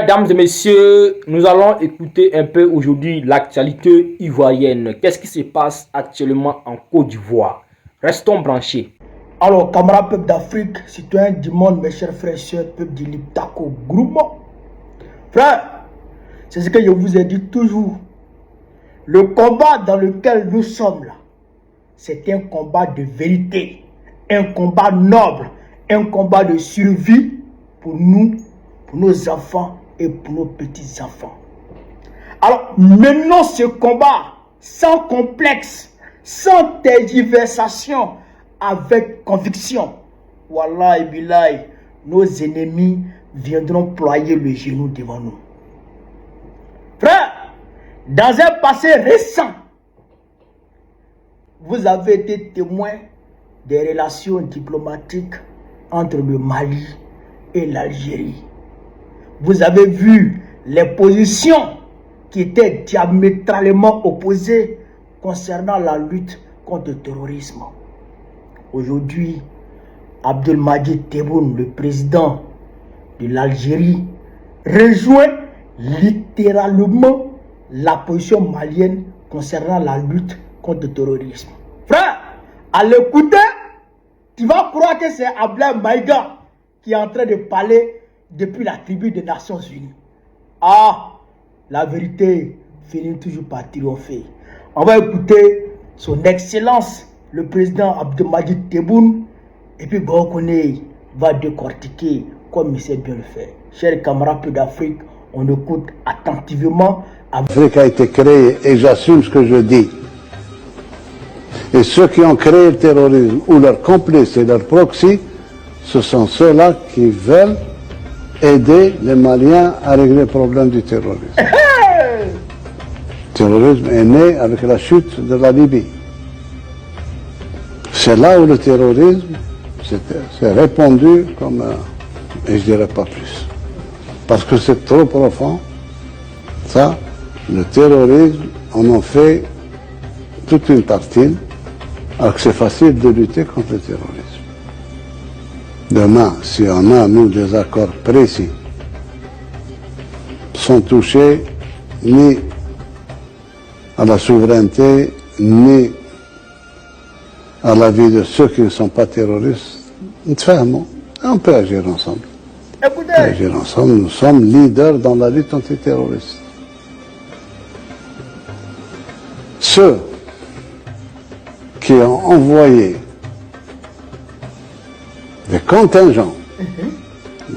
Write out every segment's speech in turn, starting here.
Mesdames et messieurs, nous allons écouter un peu aujourd'hui l'actualité ivoirienne. Qu'est-ce qui se passe actuellement en Côte d'Ivoire? Restons branchés. Alors, camarades peuple d'Afrique, citoyens du monde, mes chers frères et sœurs, peuple du Liptako groupement. Frère, c'est ce que je vous ai dit toujours. Le combat dans lequel nous sommes là, c'est un combat de vérité, un combat noble, un combat de survie pour nous, pour nos enfants et pour nos petits-enfants. Alors, menons ce combat sans complexe, sans tergiversation, avec conviction. Wallah et billahi, nos ennemis viendront ployer le genou devant nous. Frère, dans un passé récent, vous avez été témoin des relations diplomatiques entre le Mali et l'Algérie. Vous avez vu les positions qui étaient diamétralement opposées concernant la lutte contre le terrorisme. Aujourd'hui, Abdelmadjid Tebboune, le président de l'Algérie, rejoint littéralement la position malienne concernant la lutte contre le terrorisme. Frère, à l'écouter, tu vas croire que c'est Abdel Maïga qui est en train de parler depuis la tribu des Nations Unies. Ah, la vérité finit toujours par triompher. On va écouter son Excellence, le président Abdelmadjid Tebboune, et puis Gokone va décortiquer comme il sait bien le faire. Chers camarades d'Afrique, on écoute attentivement. L'Afrique a été créée, et j'assume ce que je dis. Et ceux qui ont créé le terrorisme, ou leurs complices et leurs proxys, ce sont ceux-là qui veulent aider les Maliens à régler le problème du terrorisme. Le terrorisme est né avec la chute de la Libye. C'est là où le terrorisme s'est répandu comme, et je dirais pas plus. Parce que c'est trop profond. Ça, le terrorisme, on en fait toute une partie, alors que c'est facile de lutter contre le terrorisme. Demain, si on a, nous, des accords précis, sans toucher ni à la souveraineté, ni à la vie de ceux qui ne sont pas terroristes, on peut agir ensemble. Écoutez, Agir ensemble, nous sommes leaders dans la lutte antiterroriste. Ceux qui ont envoyé des contingents,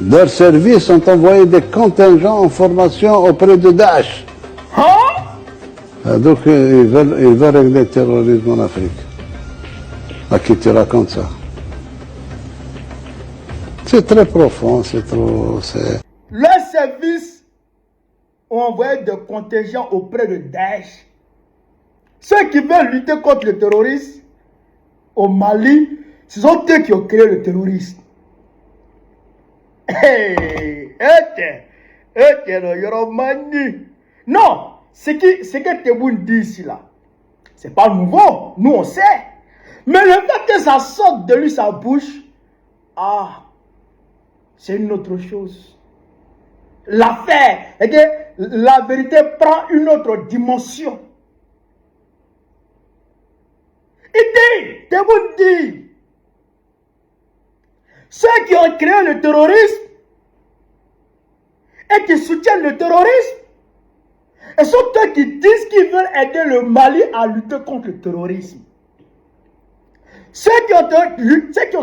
leurs services ont envoyé des contingents en formation auprès de Daesh. Donc ils veulent régler le terrorisme en Afrique. À qui tu racontes ça? C'est très profond, c'est trop... leurs services ont envoyé des contingents auprès de Daesh. Ceux qui veulent lutter contre le terrorisme au Mali, ce sont eux qui ont créé le terrorisme. Non, ce que Tebboune dit ici là, c'est pas nouveau, nous on sait. Mais le fait que ça sorte de lui sa bouche, c'est une autre chose. L'affaire, et que la vérité prend une autre dimension. Il dit, Tebboune dit, ceux qui ont créé le terrorisme et qui soutiennent le terrorisme, et sont ceux qui disent qu'ils veulent aider le Mali à lutter contre le terrorisme. Ceux qui ont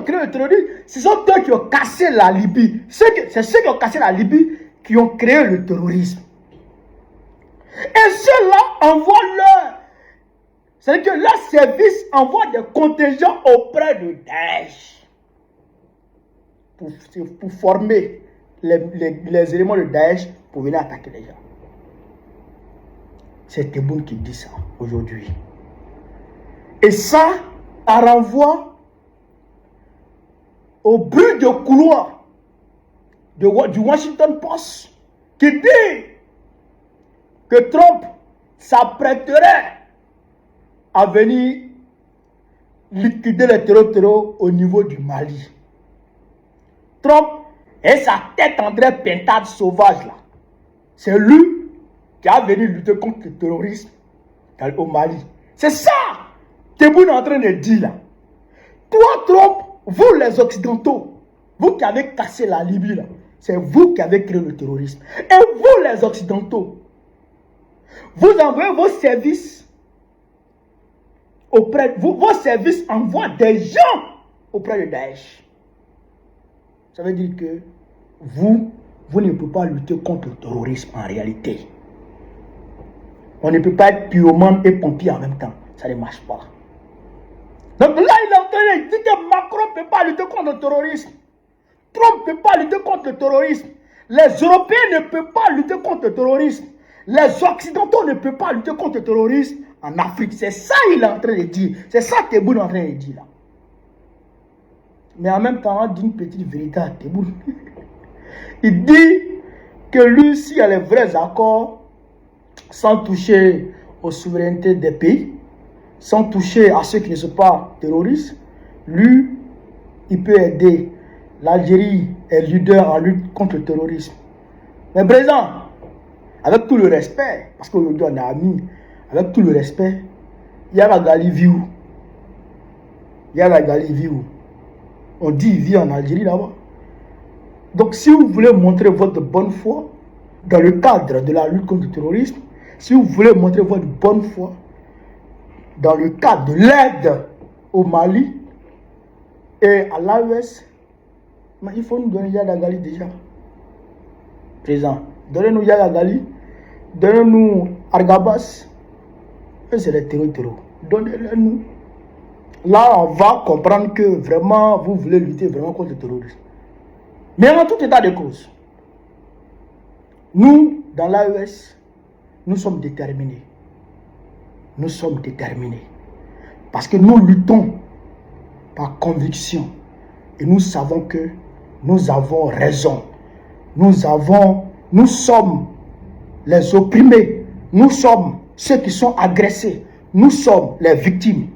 créé le terrorisme, ce sont eux qui ont cassé la Libye. C'est ceux qui ont cassé la Libye qui ont créé le terrorisme. Et ceux-là envoient c'est-à-dire que leur service envoie des contingents auprès de Daesh pour former les éléments de Daesh pour venir attaquer les gens. C'est Tebboune qui dit ça aujourd'hui. Et ça renvoie au bruit de couloir du Washington Post qui dit que Trump s'apprêterait à venir liquider les terreaux au niveau du Mali. Trump et sa tête en train pintade sauvage là C'est lui qui a venu lutter contre le terrorisme au Mali. C'est ça que vous êtes en train de dire là. Toi, Trump, vous les Occidentaux, vous qui avez cassé la Libye là, c'est vous qui avez créé le terrorisme. Et vous les Occidentaux, vous envoyez vos services auprès de vous, vos services envoient des gens auprès de Daesh. Ça veut dire que vous ne pouvez pas lutter contre le terrorisme en réalité. On ne peut pas être pyromane et pompier en même temps. Ça ne marche pas. Donc là, il est en train de dire que Macron ne peut pas lutter contre le terrorisme. Trump ne peut pas lutter contre le terrorisme. Les Européens ne peuvent pas lutter contre le terrorisme. Les Occidentaux ne peuvent pas lutter contre le terrorisme en Afrique. C'est ça qu'il est en train de dire. C'est ça que Tebboune est en train de dire là. Mais en même temps, on dit une petite vérité à Tebboune. Il dit que lui, s'il y a les vrais accords, sans toucher aux souverainetés des pays, sans toucher à ceux qui ne sont pas terroristes, lui, il peut aider. L'Algérie est leader en lutte contre le terrorisme. Mais présent, avec tout le respect, parce qu'aujourd'hui on est amis, avec tout le respect, il y a la Galiviou. Il y a la Galiviou. On dit il vit en Algérie là-bas. Donc si vous voulez montrer votre bonne foi dans le cadre de la lutte contre le terrorisme, si vous voulez montrer votre bonne foi dans le cadre de l'aide au Mali et à l'AES, il faut nous donner Yaya Gali déjà. Présent. Donnez-nous Yaya Gali, donnez-nous Argabas, et c'est les terreaux. Donnez-les-nous. Là, on va comprendre que vraiment, vous voulez lutter vraiment contre le terrorisme. Mais en tout état de cause, nous, dans l'AES, nous sommes déterminés. Nous sommes déterminés. Parce que nous luttons par conviction. Et nous savons que nous avons raison. Nous sommes les opprimés. Nous sommes ceux qui sont agressés. Nous sommes les victimes.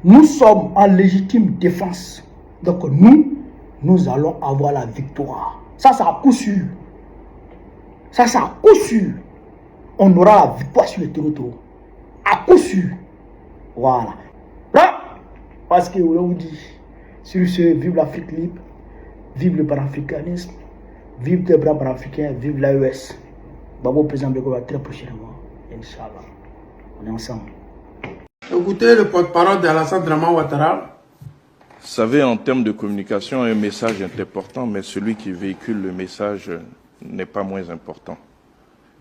Nous sommes en légitime défense. Donc nous allons avoir la victoire. Ça à coup sûr. Ça à coup sûr. On aura la victoire sur le territoire. À coup sûr. Voilà. Là, parce que on vous dit, sur ce, vive l'Afrique libre, vive le panafricanisme, vive les bras panafricains, vive l'AES. Babo président Beko va très prochainement. Inch'Allah. On est ensemble. Écoutez le porte-parole d'Alassane Draman Ouattara. Vous savez, en termes de communication, un message est important, mais celui qui véhicule le message n'est pas moins important.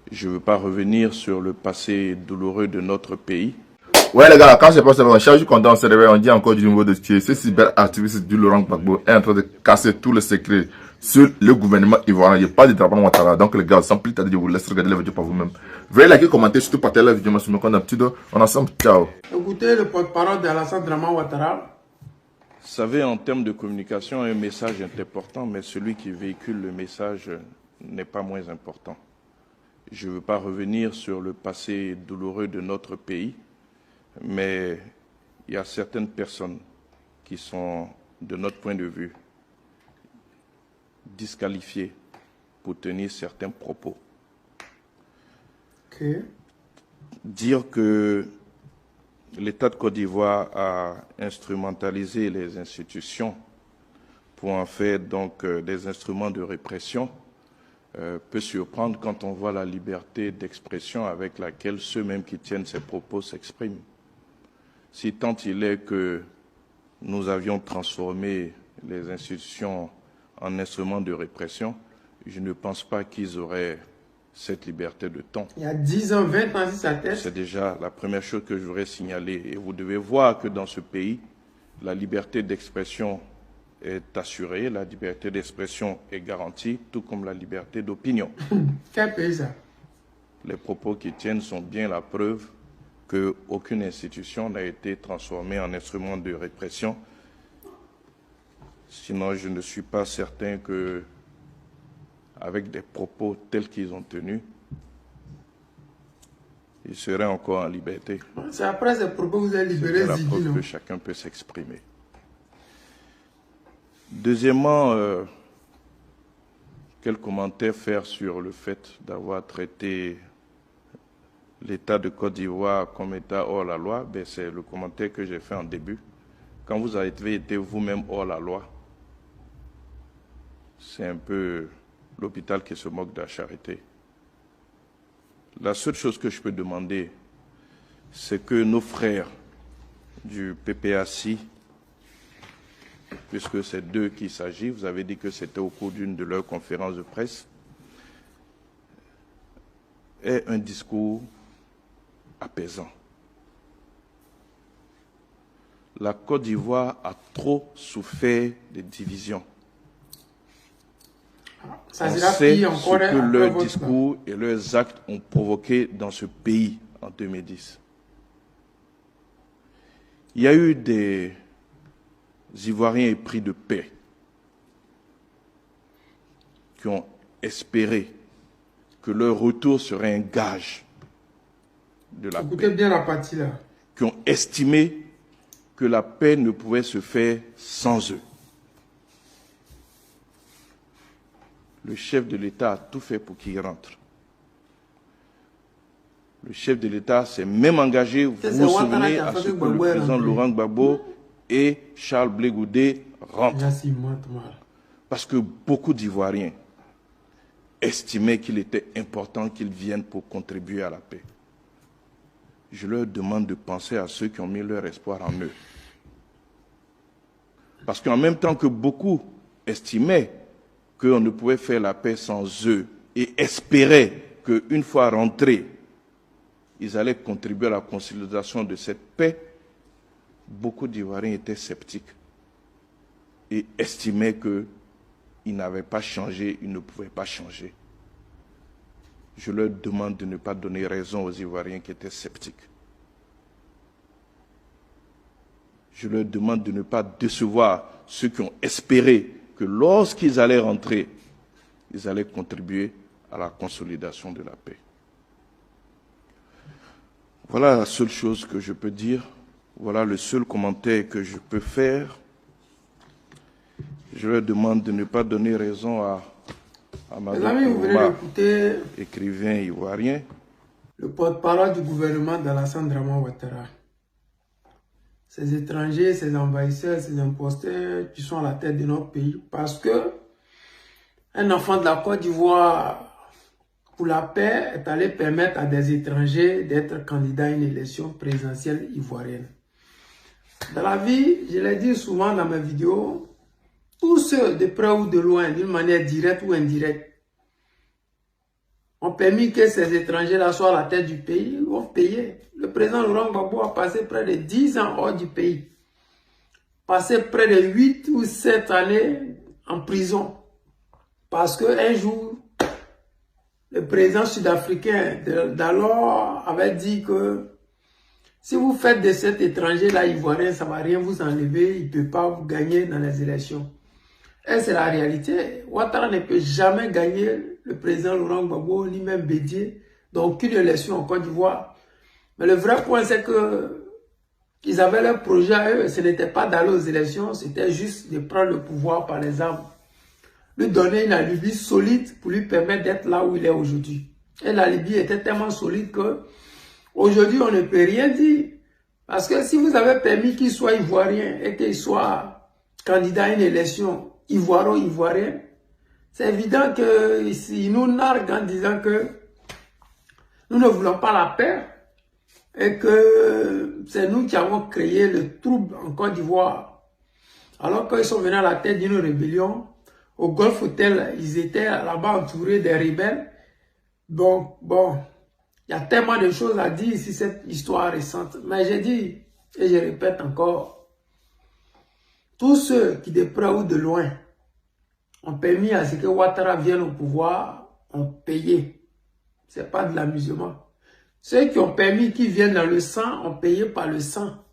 Je ne veux pas revenir sur le passé douloureux de notre pays. Ouais les gars, quand je pense à chaque jour qu'on danse, on dit encore du niveau de ce ce cyberactiviste du Laurent Gbagbo est en train de casser tous les secrets sur le gouvernement ivoirien. Il n'y a pas de drapeau Ouattara. Donc les gars, sans plus tarder, je vous laisse regarder la vidéo par vous-même. Veuillez liker, commenter, surtout partager la vidéo. Sur mon d'habitude, on est ensemble. Ciao. Écoutez le porte-parole d'Alassane Draman Ouattara. Vous savez, en termes de communication, un message est important, mais celui qui véhicule le message n'est pas moins important. Je ne veux pas revenir sur le passé douloureux de notre pays, mais il y a certaines personnes qui sont, de notre point de vue, disqualifiées pour tenir certains propos. Okay. Dire que l'État de Côte d'Ivoire a instrumentalisé les institutions pour en faire donc des instruments de répression peut surprendre quand on voit la liberté d'expression avec laquelle ceux-mêmes qui tiennent ces propos s'expriment. Si tant il est que nous avions transformé les institutions en instruments de répression, je ne pense pas qu'ils auraient cette liberté de ton. Il y a 10 ans, 20 ans, si ça teste. C'est déjà la première chose que je voudrais signaler. Et vous devez voir que dans ce pays, la liberté d'expression est assurée, la liberté d'expression est garantie, tout comme la liberté d'opinion. Quel pays ça? Les propos qui tiennent sont bien la preuve qu'aucune institution n'a été transformée en instrument de répression. Sinon, je ne suis pas certain que, avec des propos tels qu'ils ont tenus, ils seraient encore en liberté. C'est après ces propos que vous avez libéré C'est la Ziggy, preuve non? que chacun peut s'exprimer. Deuxièmement, quel commentaire faire sur le fait d'avoir traité l'État de Côte d'Ivoire comme État hors la loi? Ben, c'est le commentaire que j'ai fait en début. Quand vous avez été vous-même hors la loi, c'est un peu l'hôpital qui se moque de la charité. La seule chose que je peux demander, c'est que nos frères du PPAC, puisque c'est d'eux qu'il s'agit, vous avez dit que c'était au cours d'une de leurs conférences de presse, aient un discours apaisant. La Côte d'Ivoire a trop souffert des divisions. Ça On sera sait pire ce encore que après leurs votre- discours et leurs actes ont provoqué dans ce pays en 2010. Il y a eu des Ivoiriens épris de paix qui ont espéré que leur retour serait un gage de la Écoutez paix, bien la partie là. qui ont estimé que la paix ne pouvait se faire sans eux. Le chef de l'État a tout fait pour qu'ils rentrent. Le chef de l'État s'est même engagé, vous C'est vous Ouattara souvenez, qui a à fait ce que que le Gbagbo est président rentré. Laurent Gbagbo et Charles Blé Goudé rentrent. Merci, moi, Thomas. Parce que beaucoup d'Ivoiriens estimaient qu'il était important qu'ils viennent pour contribuer à la paix. Je leur demande de penser à ceux qui ont mis leur espoir en eux. Parce qu'en même temps que beaucoup estimaient qu'on ne pouvait faire la paix sans eux et espéraient qu'une fois rentrés, ils allaient contribuer à la consolidation de cette paix, beaucoup d'Ivoiriens étaient sceptiques et estimaient qu'ils n'avaient pas changé, ils ne pouvaient pas changer. Je leur demande de ne pas donner raison aux Ivoiriens qui étaient sceptiques. Je leur demande de ne pas décevoir ceux qui ont espéré que lorsqu'ils allaient rentrer, ils allaient contribuer à la consolidation de la paix. Voilà la seule chose que je peux dire. Voilà le seul commentaire que je peux faire. Je leur demande de ne pas donner raison à Les amis, vous venez Madou, d'écouter écrivain ivoirien. le porte-parole du gouvernement d'Alassane Draman Ouattara. Ces étrangers, ces envahisseurs, ces imposteurs qui sont à la tête de notre pays parce que un enfant de la Côte d'Ivoire pour la paix est allé permettre à des étrangers d'être candidats à une élection présidentielle ivoirienne. Dans la vie, je l'ai dit souvent dans mes vidéos, tous ceux de près ou de loin, d'une manière directe ou indirecte, ont permis que ces étrangers-là soient à la tête du pays, vont payer. Le président Laurent Gbagbo a passé près de 10 ans hors du pays. Passé près de 8 ou 7 années en prison. Parce qu'un jour, le président sud-africain d'alors avait dit que si vous faites de cet étranger-là ivoirien, ça ne va rien vous enlever, il ne peut pas vous gagner dans les élections. Et c'est la réalité. Ouattara ne peut jamais gagner le président Laurent Gbagbo, ni même Bédié, dans aucune élection en Côte d'Ivoire. Mais le vrai point, c'est que ils avaient leur projet à eux. Ce n'était pas d'aller aux élections, c'était juste de prendre le pouvoir par les armes. Lui donner une alibi solide pour lui permettre d'être là où il est aujourd'hui. Et l'alibi était tellement solide que aujourd'hui, on ne peut rien dire. Parce que si vous avez permis qu'il soit ivoirien et qu'il soit candidat à une élection ivoiro-ivoirienne, c'est évident qu'il nous nargue en disant que nous ne voulons pas la paix et que c'est nous qui avons créé le trouble en Côte d'Ivoire. Alors qu'ils sont venus à la tête d'une rébellion, au Golf Hotel, ils étaient là-bas entourés des rebelles. Donc, bon, il y a tellement de choses à dire ici, cette histoire récente. Mais j'ai dit, et je répète encore, tous ceux qui de près ou de loin ont permis à ce que Ouattara vienne au pouvoir, ont payé. Ce n'est pas de l'amusement. Ceux qui ont permis qu'il vienne dans le sang, ont payé par le sang.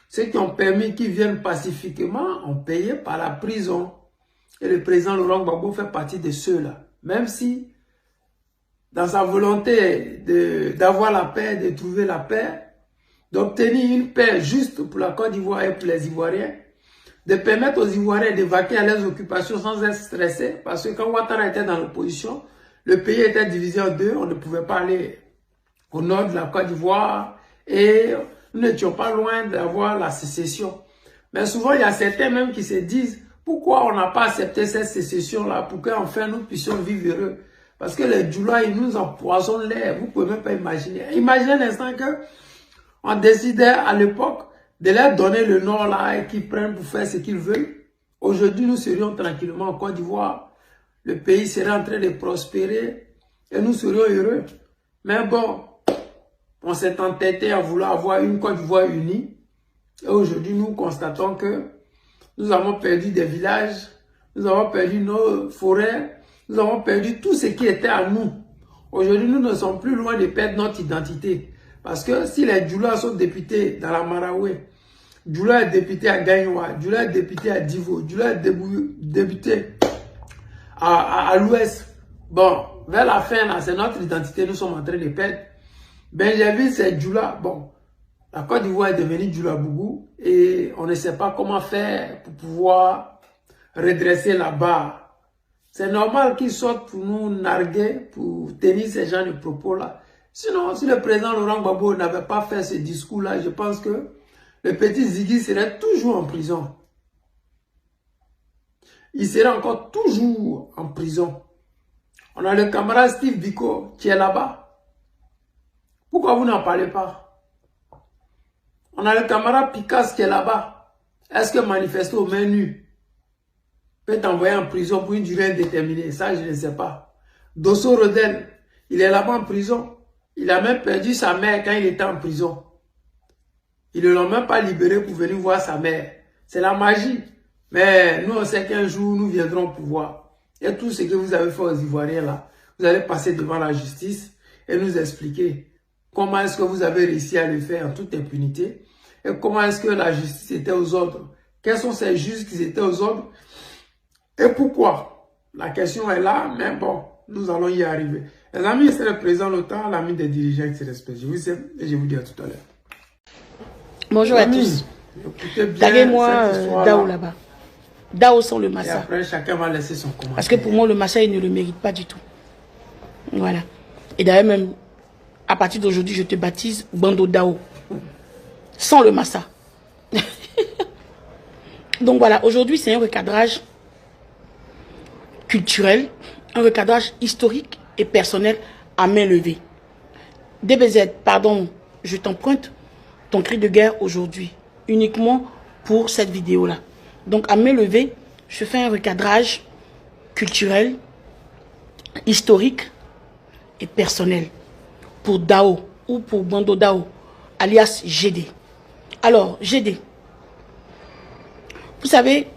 Ceux qui ont permis qu'il vienne pacifiquement, ont payé par la prison. Et le président Laurent Gbagbo fait partie de ceux-là. Même si, dans sa volonté d'avoir la paix, de trouver la paix, d'obtenir une paix juste pour la Côte d'Ivoire et pour les Ivoiriens, de permettre aux Ivoiriens d'évacuer à leurs occupations sans être stressés. Parce que quand Ouattara était dans l'opposition, le pays était divisé en deux. On ne pouvait pas aller au nord de la Côte d'Ivoire et nous n'étions pas loin d'avoir la sécession. Mais souvent, il y a certains même qui se disent pourquoi on n'a pas accepté cette sécession-là pour qu'enfin nous puissions vivre heureux. Parce que les Djoula, ils nous empoisonnent l'air. Vous ne pouvez même pas imaginer. Imaginez l'instant que on décidait à l'époque de leur donner le nord là et qu'ils prennent pour faire ce qu'ils veulent. Aujourd'hui, nous serions tranquillement en Côte d'Ivoire. Le pays serait en train de prospérer et nous serions heureux. Mais bon, on s'est entêté à vouloir avoir une Côte d'Ivoire unie. Et aujourd'hui, nous constatons que nous avons perdu des villages, nous avons perdu nos forêts, nous avons perdu tout ce qui était à nous. Aujourd'hui, nous ne sommes plus loin de perdre notre identité. Parce que si les Djoula sont députés dans la Maraoué, Djoula est député à Gagnoua, Djoula est député à Divo, Djoula est député à l'ouest. Bon, vers la fin, là, c'est notre identité, nous sommes en train de perdre. Benjerville, c'est Djoula. Bon, la Côte d'Ivoire est devenue Djoula Bougou et on ne sait pas comment faire pour pouvoir redresser la barre. C'est normal qu'ils sortent pour nous narguer, pour tenir ces gens de propos-là. Sinon, si le président Laurent Gbagbo n'avait pas fait ce discours-là, je pense que le petit Ziggy serait toujours en prison. Il serait encore toujours en prison. On a le camarade Steve Biko qui est là-bas. Pourquoi vous n'en parlez pas? On a le camarade Picasse qui est là-bas. Est-ce que manifester aux mains nues peut t'envoyer en prison pour une durée indéterminée? Ça, je ne sais pas. Dosso Rodel, il est là-bas en prison. Il a même perdu sa mère quand il était en prison. Ils ne l'ont même pas libéré pour venir voir sa mère. C'est la magie. Mais nous, on sait qu'un jour, nous viendrons au pouvoir. Et tout ce que vous avez fait aux Ivoiriens là, vous allez passer devant la justice et nous expliquer comment est-ce que vous avez réussi à le faire en toute impunité et comment est-ce que la justice était aux ordres. Quels sont ces juges qui étaient aux ordres et pourquoi? La question est là, mais bon, nous allons y arriver. Les amis, c'est le président Lothar, l'ami des dirigeants qui se respectent. Je vous aime et je vous dis à tout à l'heure. Bonjour à tous. Taguez-moi Dao là-bas. Dao sans le Massa. Et après, chacun va laisser son commentaire. Parce que pour moi, le Massa, il ne le mérite pas du tout. Voilà. Et d'ailleurs, même, à partir d'aujourd'hui, je te baptise Bando Dao. Sans le Massa. Donc voilà, aujourd'hui, c'est un recadrage culturel, un recadrage historique et personnel à main levée. DBZ, pardon, je t'emprunte ton cri de guerre aujourd'hui, uniquement pour cette vidéo-là. Donc, à main levée, je fais un recadrage culturel, historique et personnel pour Dao ou pour Bando Dao, alias GD. Alors, GD, vous savez,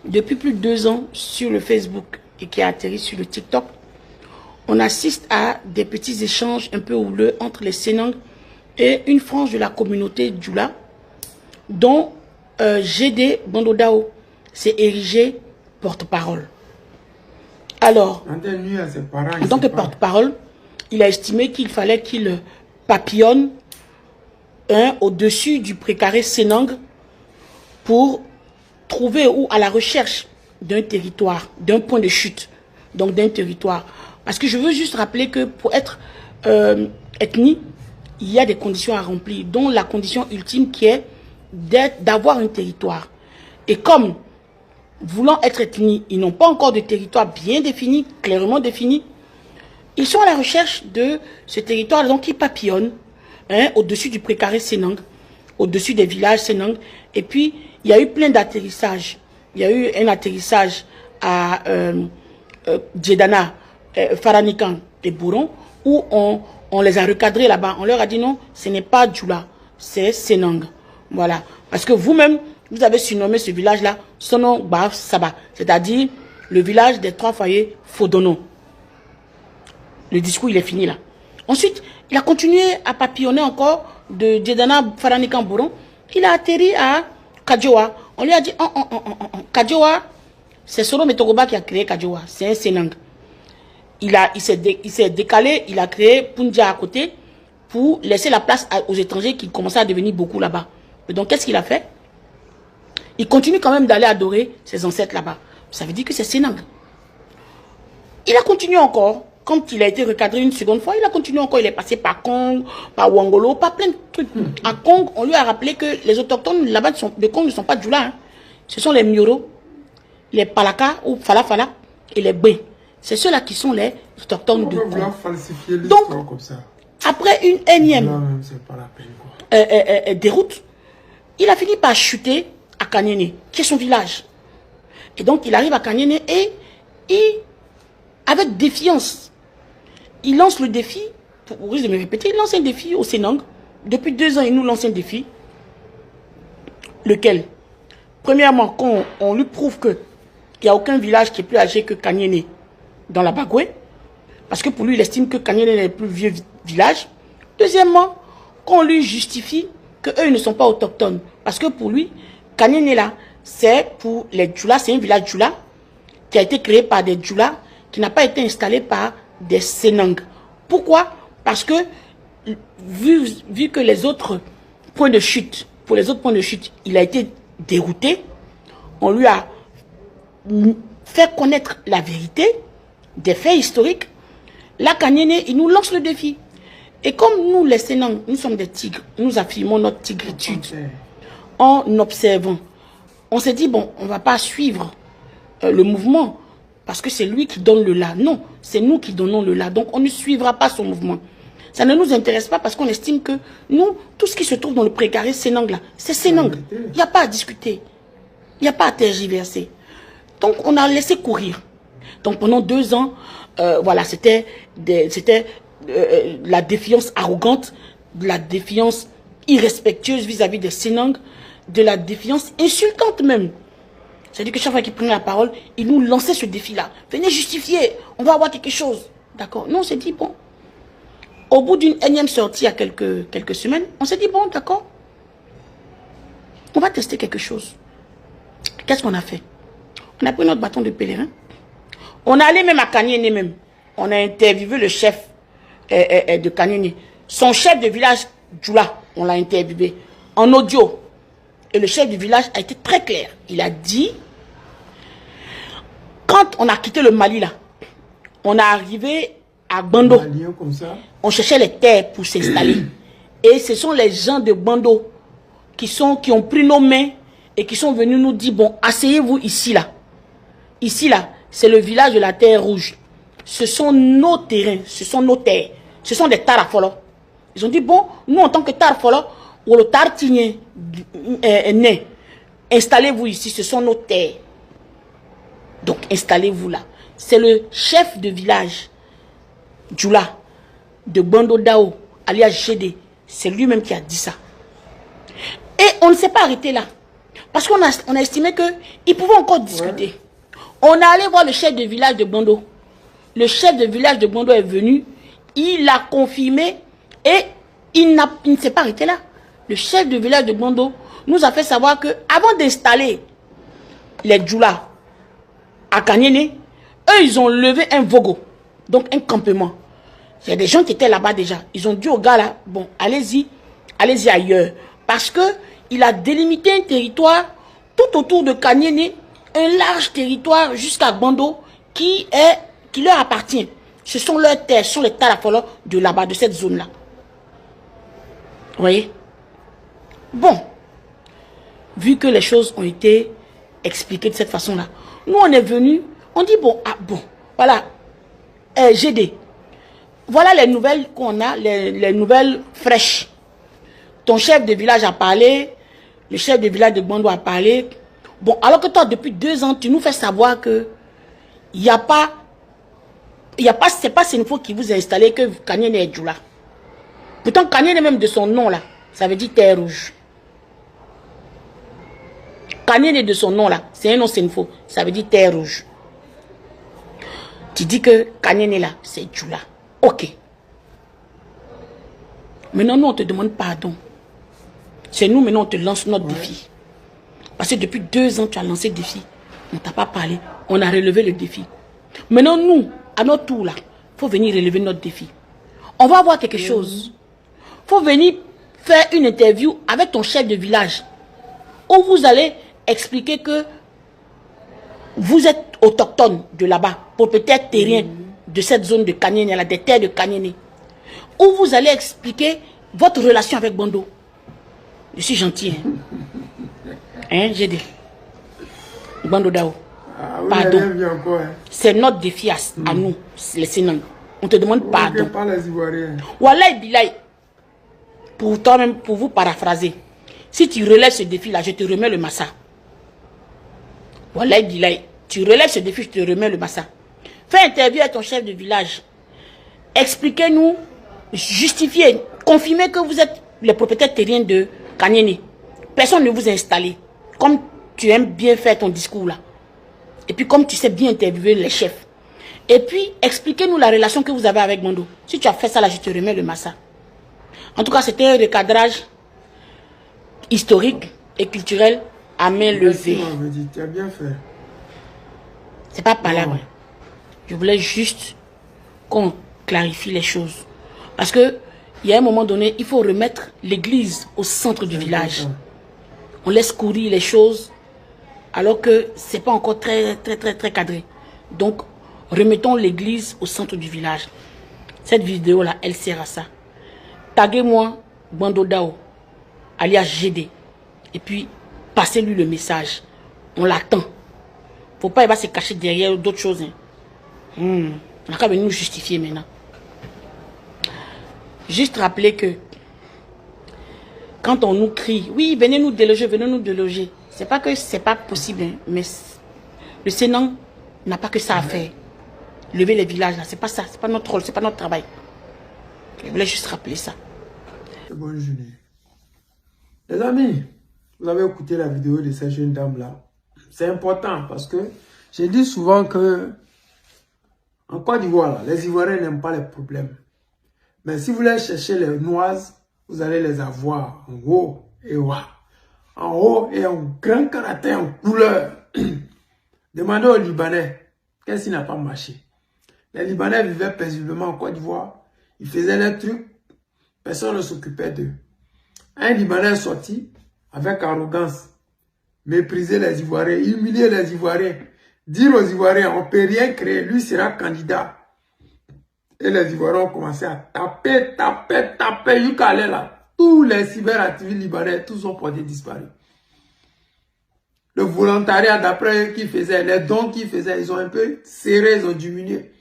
depuis plus de 2 ans sur le Facebook et qui a atterri sur le TikTok, on assiste à des petits échanges un peu houleux entre les Sénang et une frange de la communauté Djoula, dont GD Bando Dao s'est érigé porte-parole. Alors, en tant que porte-parole, il a estimé qu'il fallait qu'il papillonne au-dessus du précaré Sénang pour trouver ou à la recherche d'un territoire, d'un point de chute, donc d'un territoire. Parce que je veux juste rappeler que pour être ethnie, il y a des conditions à remplir, dont la condition ultime qui est d'avoir un territoire. Et comme, voulant être ethnie, ils n'ont pas encore de territoire bien défini, clairement défini, ils sont à la recherche de ce territoire, donc qui papillonne au-dessus du précaré Sénang, au-dessus des villages Sénang. Et puis, il y a eu plein d'atterrissages. Il y a eu un atterrissage à Djedana, Faranikan et Bouron, où on les a recadrés là-bas. On leur a dit non, ce n'est pas Djoula, c'est Sénang. Voilà. Parce que vous-même, vous avez surnommé ce village-là Sonon Baf Saba, c'est-à-dire le village des 3 foyers Fodono. Le discours, il est fini là. Ensuite, il a continué à papillonner encore de Djedana, Faranikan, Bouron. Il a atterri à Kadjoa. On lui a dit, Kadjoa, c'est Soro Metoroba qui a créé Kadjoa. C'est un Sénang. Il s'est décalé, il a créé Punja à côté pour laisser la place aux étrangers qui commençaient à devenir beaucoup là-bas. Et donc, qu'est-ce qu'il a fait? Il continue quand même d'aller adorer ses ancêtres là-bas. Ça veut dire que c'est Senang. Il a continué encore. Quand il a été recadré une seconde fois, il a continué encore. Il est passé par Kong, par Wangolo, par plein de trucs. À Kong, on lui a rappelé que les autochtones là-bas de Kong ne sont pas Djoula. Hein. Ce sont les Mioro, les Palaka ou Falafala et les Bé. C'est ceux-là qui sont les autochtones de Kong. Donc, comme ça. Après une énième déroute, il a fini par chuter à Kanyene, qui est son village. Et donc, il arrive à Kanyene et avec défiance, il lance le défi, pour risque de me répéter, il lance un défi au Senang. Depuis 2 ans, il nous lance un défi. Lequel? Premièrement, quand on lui prouve qu'il n'y a aucun village qui est plus âgé que Kanyene dans la Bagoué, parce que pour lui, il estime que Kanyene est le plus vieux village. Deuxièmement, qu'on lui justifie qu'eux ne sont pas autochtones. Parce que pour lui, Kanyene là, c'est pour les Djoula, c'est un village Djoula qui a été créé par des Djoula, qui n'a pas été installé par des Senang. Pourquoi? Parce que vu que les autres points de chute, pour les autres points de chute, il a été dérouté, on lui a fait connaître la vérité des faits historiques. Là, Kanyene, il nous lance le défi. Et comme nous, les Senang, nous sommes des tigres, nous affirmons notre tigritude en observant. On s'est dit, bon, on ne va pas suivre le mouvement parce que c'est lui qui donne le là. Non, c'est nous qui donnons le là. Donc, on ne suivra pas son mouvement. Ça ne nous intéresse pas parce qu'on estime que nous, tout ce qui se trouve dans le précaré Senang là, c'est Senang. Il n'y a pas à discuter. Il n'y a pas à tergiverser. Donc, on a laissé courir. Donc, pendant 2 ans, voilà, c'était la défiance arrogante, de la défiance irrespectueuse vis-à-vis des Senang, de la défiance insultante même. C'est-à-dire que chaque fois qu'il prenait la parole, il nous lançait ce défi-là. Venez justifier, on va avoir quelque chose. D'accord? Nous, on s'est dit, bon, au bout d'une énième sortie il y a quelques semaines, on s'est dit, bon, d'accord, on va tester quelque chose. Qu'est-ce qu'on a fait? On a pris notre bâton de pèlerin. On est allé même à Kanyene même. On a interviewé le chef de Kanyene. Son chef de village, Djoula, on l'a interviewé en audio. Et le chef du village a été très clair. Il a dit, quand on a quitté le Mali là, on est arrivé à Bando. On cherchait les terres pour s'installer. Et ce sont les gens de Bando qui ont pris nos mains et qui sont venus nous dire, bon, asseyez-vous ici là. Ici là, c'est le village de la Terre Rouge. Ce sont nos terrains, ce sont nos terres. Ce sont des Tarafolo. Ils ont dit, bon, nous en tant que Tarafolo, ou le Tartinien né, installez-vous ici, ce sont nos terres. Donc, installez-vous là. C'est le chef de village, Djoula, de Bando Dao, alias Gédé. C'est lui-même qui a dit ça. Et on ne s'est pas arrêté là. Parce qu'on a estimé qu'ils pouvaient encore discuter. Ouais. On est allé voir le chef de village de Bando. Le chef de village de Bando est venu, il a confirmé et il ne s'est pas arrêté là. Le chef de village de Bando nous a fait savoir que avant d'installer les Djoula à Kanyene, eux ils ont levé un vogo, donc un campement. Il y a des gens qui étaient là-bas déjà. Ils ont dit aux gars là, bon, allez-y ailleurs. Parce que il a délimité un territoire tout autour de Kanyene, un large territoire jusqu'à Bando qui leur appartient. Ce sont leurs terres, ce sont les Tarafolo de là-bas, de cette zone-là. Vous voyez? Bon, vu que les choses ont été expliquées de cette façon-là, nous on est venus, on dit bon, ah bon, voilà, GD, voilà les nouvelles qu'on a, les nouvelles fraîches. Ton chef de village a parlé, le chef de village de Bando a parlé. Bon, alors que toi, depuis 2 ans, tu nous fais savoir que c'est pas Senfo qui vous a installé que Kanyene est Djoula. Pourtant, Kanyene même de son nom là, ça veut dire terre rouge. Kanyene de son nom là, c'est un nom Senfo, ça veut dire terre rouge. Tu dis que Kanyene là, c'est Djoula. Ok. Maintenant, nous, on te demande pardon. C'est nous, maintenant, on te lance notre défi. Parce que depuis 2 ans, tu as lancé le défi. On ne t'a pas parlé. On a relevé le défi. Maintenant, nous, à notre tour, là, il faut venir relever notre défi. On va avoir quelque chose. Il faut venir faire une interview avec ton chef de village. Où vous allez expliquer que vous êtes autochtone de là-bas, propriétaire terrien de cette zone de Kanyene, des terres de Kanyene, où vous allez expliquer votre relation avec Bando. Je suis gentil. Hein, j'ai dit. Bando Dao. Ah, oui, pardon. C'est notre défi à nous, les Sénang. On te demande pardon. Pas les Ivoiriens. Wallahi Bilay. Pour toi-même, pour vous paraphraser. Si tu relèves ce défi-là, je te remets le massa. Wallahi Bilay. Tu relèves ce défi, je te remets le massa. Fais interview à ton chef de village. Expliquez-nous, justifiez, confirmez que vous êtes les propriétaires terriens de Kanyene. Personne ne vous a installé. Comme tu aimes bien faire ton discours là. Et puis comme tu sais bien interviewer les chefs. Et puis expliquez-nous la relation que vous avez avec Bando. Si tu as fait ça là, je te remets le massa. En tout cas, c'était un recadrage historique et culturel à main levée. Tu as bien fait. C'est pas par là, ouais. Je voulais juste qu'on clarifie les choses. Parce que il y a un moment donné, il faut remettre l'église au centre du village. On laisse courir les choses alors que c'est pas encore très cadré. Donc, remettons l'église au centre du village. Cette vidéo-là, elle sert à ça. Taguez-moi Bando Dao, alias GD. Et puis, passez-lui le message. On l'attend. Faut pas, il va se cacher derrière d'autres choses. On a qu'à venir nous justifier maintenant. Juste rappeler que quand on nous crie, oui, venez nous déloger, c'est pas que c'est pas possible, hein, mais le Sénang n'a pas que ça à faire. Lever les villages, là, c'est pas ça, c'est pas notre rôle, c'est pas notre travail. Je voulais juste rappeler ça. Bonne journée. Les amis, vous avez écouté la vidéo de cette jeune dame-là. C'est important parce que j'ai dit souvent que en Côte d'Ivoire, les Ivoiriens n'aiment pas les problèmes. Mais si vous voulez chercher les noises, vous allez les avoir en haut et en haut et en grand caractère, en couleur. Demandez aux Libanais, qu'est-ce qui n'a pas marché? Les Libanais vivaient paisiblement en Côte d'Ivoire. Ils faisaient les trucs, personne ne s'occupait d'eux. Un Libanais est sorti avec arrogance, mépriser les Ivoiriens, humilier les Ivoiriens, dire aux Ivoiriens, on ne peut rien créer, lui sera candidat. Et les Ivoiriens ont commencé à taper, jusqu'à aller là. Tous les cyberactivistes libanais, tous ont porté disparu. Le volontariat, d'après eux qui faisaient, les dons qu'ils faisaient, ils ont un peu serré, ils ont diminué.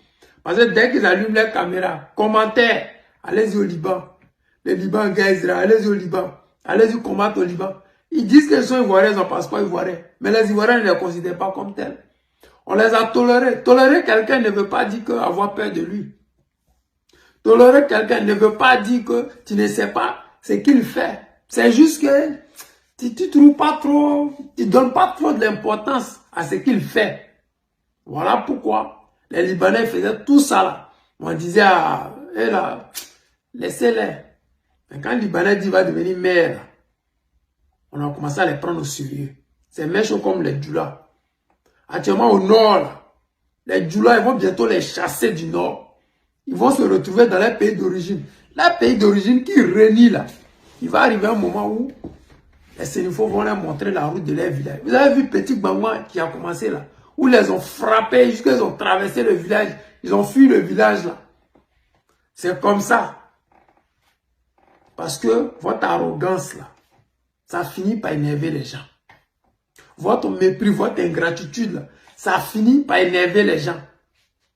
Parce que dès qu'ils allument les caméras, commentaires, allez-y au Liban. Le Liban gagne Israël, allez-y au Liban. Allez-y combattre au Liban. Ils disent qu'ils sont Ivoiriens, ils n'ont pas Ivoiriens. Mais les Ivoiriens ne les considèrent pas comme tels. On les a tolérés. Tolérer quelqu'un ne veut pas dire avoir peur de lui. Tolérer quelqu'un ne veut pas dire que tu ne sais pas ce qu'il fait. C'est juste que tu trouves pas trop, tu donnes pas trop de l'importance à ce qu'il fait. Voilà pourquoi les Libanais faisaient tout ça là. On disait à eux là, laissez-les. Mais quand le Libanais dit va devenir maire, on a commencé à les prendre au sérieux. C'est même chose comme les Djoula. Actuellement au nord, là, les Djoula, ils vont bientôt les chasser du nord. Ils vont se retrouver dans les pays d'origine. Les pays d'origine qui renient là. Il va arriver un moment où les Sénifos vont leur montrer la route de leur village. Vous avez vu Petit Bangouin qui a commencé là. Où ils les ont frappés jusqu'à ils ont traversé le village. Ils ont fui le village là. C'est comme ça. Parce que votre arrogance là, ça finit par énerver les gens. Votre mépris, votre ingratitude là, ça finit par énerver les gens.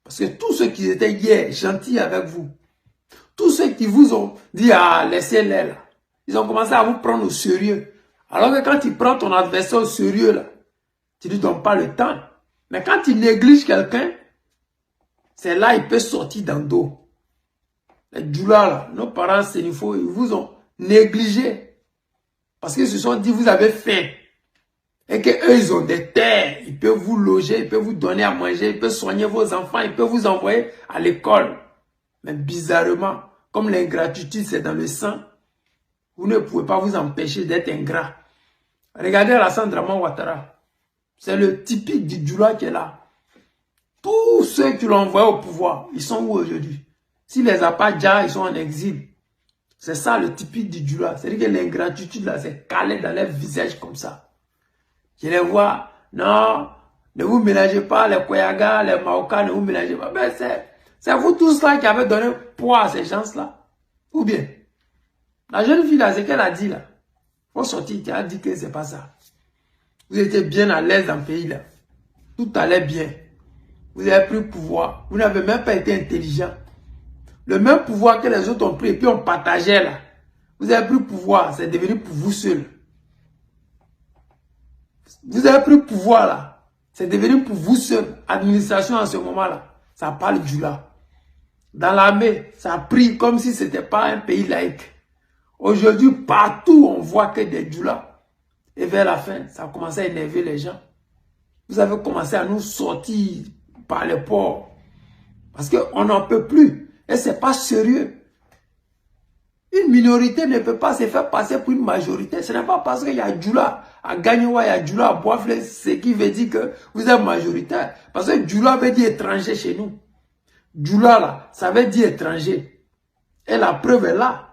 Parce que tous ceux qui étaient hier gentils avec vous, tous ceux qui vous ont dit, ah, laissez-les là, ils ont commencé à vous prendre au sérieux. Alors que quand tu prends ton adversaire au sérieux là, tu ne lui donnes pas le temps. Mais quand tu négliges quelqu'un, c'est là qu'il peut sortir dans le dos. Les Djoula là, nos parents sénifaux, ils vous ont négligé. Parce qu'ils se sont dit, vous avez faim. Et qu'eux, ils ont des terres. Ils peuvent vous loger, ils peuvent vous donner à manger, ils peuvent soigner vos enfants, ils peuvent vous envoyer à l'école. Mais bizarrement, comme l'ingratitude, c'est dans le sang, vous ne pouvez pas vous empêcher d'être ingrat. Regardez Alassane Draman Ouattara. C'est le typique du Djoula qui est là. Tous ceux qui l'ont envoyé au pouvoir, ils sont où aujourd'hui? S'il les a pas déjà, ils sont en exil. C'est ça le typique du Djoula. C'est-à-dire que l'ingratitude là, c'est calé dans les visages comme ça. Je les vois, non, ne vous mélangez pas, les Koyaga, les Maoka, ne vous mélangez pas. Ben, c'est vous tous là qui avez donné poids à ces gens-là. Ou bien, la jeune fille là, c'est qu'elle a dit là. Faut sortir, qui a dit que c'est pas ça. Vous étiez bien à l'aise dans le pays là. Tout allait bien. Vous avez pris le pouvoir. Vous n'avez même pas été intelligent. Le même pouvoir que les autres ont pris et puis on partageait là. Vous avez pris le pouvoir, c'est devenu pour vous seul. Vous avez pris le pouvoir là. C'est devenu pour vous seul. Administration en ce moment là. Ça parle du là. Dans l'armée, ça a pris comme si ce n'était pas un pays laïque. Aujourd'hui, partout, on voit que des djoulas. Et vers la fin, ça a commencé à énerver les gens. Vous avez commencé à nous sortir par les ports. Parce qu'on n'en peut plus. Et ce n'est pas sérieux. Une minorité ne peut pas se faire passer pour une majorité. Ce n'est pas parce qu'il y a djoula à Gagnoua, il y a djoula à Boisflé, ce qui veut dire que vous êtes majoritaire. Parce que djoula veut dire étranger chez nous. Djoula là, ça veut dire étranger. Et la preuve est là.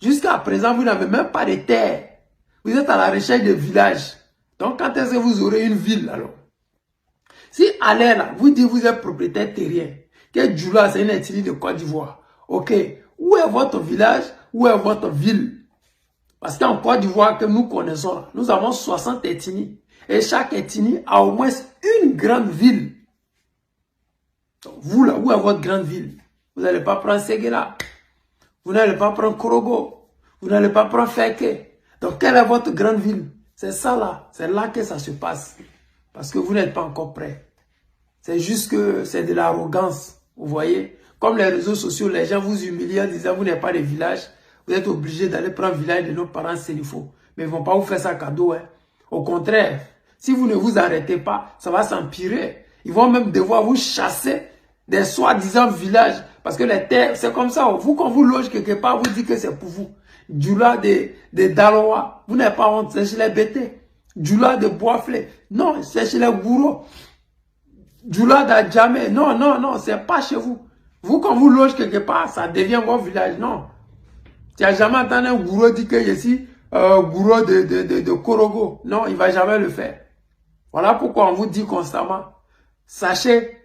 Jusqu'à présent, vous n'avez même pas de terre. Vous êtes à la recherche de villages. Donc, quand est-ce que vous aurez une ville alors? Si allez là, vous dites que vous êtes propriétaire terrien, que Djoula, c'est une ethnie de Côte d'Ivoire. Ok, où est votre village? Où est votre ville? Parce qu'en Côte d'Ivoire que nous connaissons, nous avons 60 ethnies. Et chaque ethnie a au moins une grande ville. Donc, vous là, où est votre grande ville? Vous n'allez pas prendre Séguéla. Vous n'allez pas prendre Korogo. Vous n'allez pas prendre Feke. Donc, quelle est votre grande ville? C'est ça là. C'est là que ça se passe. Parce que vous n'êtes pas encore prêts. C'est juste que c'est de l'arrogance. Vous voyez? Comme les réseaux sociaux, les gens vous humilient en disant vous n'avez pas de village. Vous êtes obligé d'aller prendre le village de nos parents s'il faut. Mais ils ne vont pas vous faire ça cadeau. Hein. Au contraire, si vous ne vous arrêtez pas, ça va s'empirer. Ils vont même devoir vous chasser des soi-disant villages. Parce que les terres, c'est comme ça. Vous, quand vous logez quelque part, vous dites que c'est pour vous. Djoula de Daloa, vous n'avez pas honte, c'est chez les Bété. Djoula de Boisflé, non, c'est chez les Gouro. Djoula d'Adjamé, non, non, non, c'est pas chez vous. Vous, quand vous logez quelque part, ça devient votre village, non. Tu n'as jamais entendu un Gouro dire que je suis Gouro de Korogo. Non, il ne va jamais le faire. Voilà pourquoi on vous dit constamment, sachez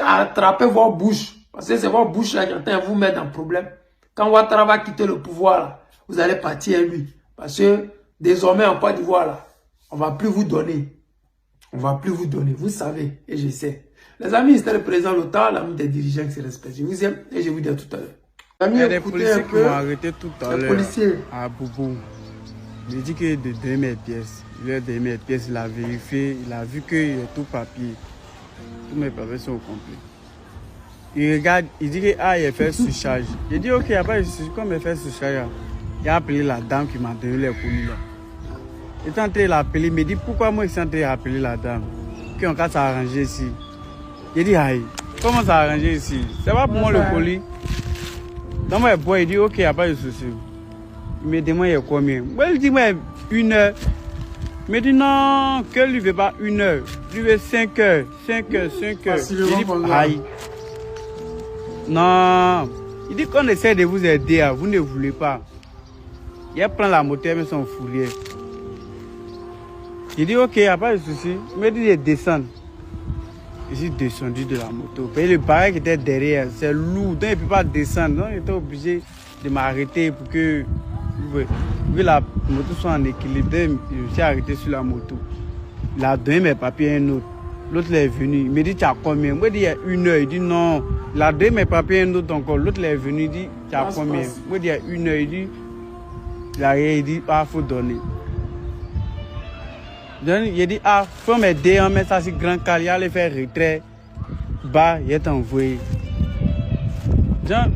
attraper vos bouches. Parce que c'est votre bouche là qui est en train de vous mettre en problème. Quand Ouattara va quitter le pouvoir, là, vous allez partir à lui. Parce que désormais, en Côte d'Ivoire, là, on ne va plus vous donner. On ne va plus vous donner. Vous savez, et je sais. Les amis, c'était le président Lota, l'ami des dirigeants qui se respectent. Je vous aime et je vous dis à tout à l'heure. Il y a des policiers qui m'ont arrêté tout à l'heure à Boubou. Il dit que de donner mes pièces. Il a donné mes pièces, il a vérifié, il a vu qu'il y a tout papier. Tous mes papiers sont au complet. Il regarde, il dit que ah, il a fait surcharge. Il dit ok, il n'y a pas de surcharge. Comme il a fait surcharge, il a appelé la dame qui m'a donné les colis là. Il est en train de l'appeler, il me dit pourquoi moi je suis en train d'appeler la dame. Qu'on va s'arranger ici. Il dit aïe, comment s'arranger ici? C'est pas pour moi le colis. Donc moi bois, il dit ok, il n'y a pas de souci. Il me demande il y a combien. Moi il dit moi 1 heure. Il me dit non, que lui veut pas 1 heure. Lui veut 5 heures. 5 heures, 5 heures. Il dit aïe. Non, il dit qu'on essaie de vous aider, vous ne voulez pas. Il prend la moto et met son fourrier. Il dit ok, il n'y a pas de souci. Il me dit de descendre. Je suis descendu de la moto. Et le baril qui était derrière, c'est lourd, donc il ne peut pas descendre. Donc il était obligé de m'arrêter pour que la moto soit en équilibre. Donc, je me suis arrêté sur la moto. Il a donné mes papiers à un autre. L'autre est venu, il me dit tu as combien? Moi je dis il y a 1 heure, il dit non. Il a donné mes papiers à un autre encore. L'autre est venu, il dit tu as combien? Moi je dis il y a 1 heure, il dit il a rien, il dit ah faut donner. Donc il dit ah faut m'aider, on met ça sur grand cal, il allait faire retrait. Bah il est envoyé. Donc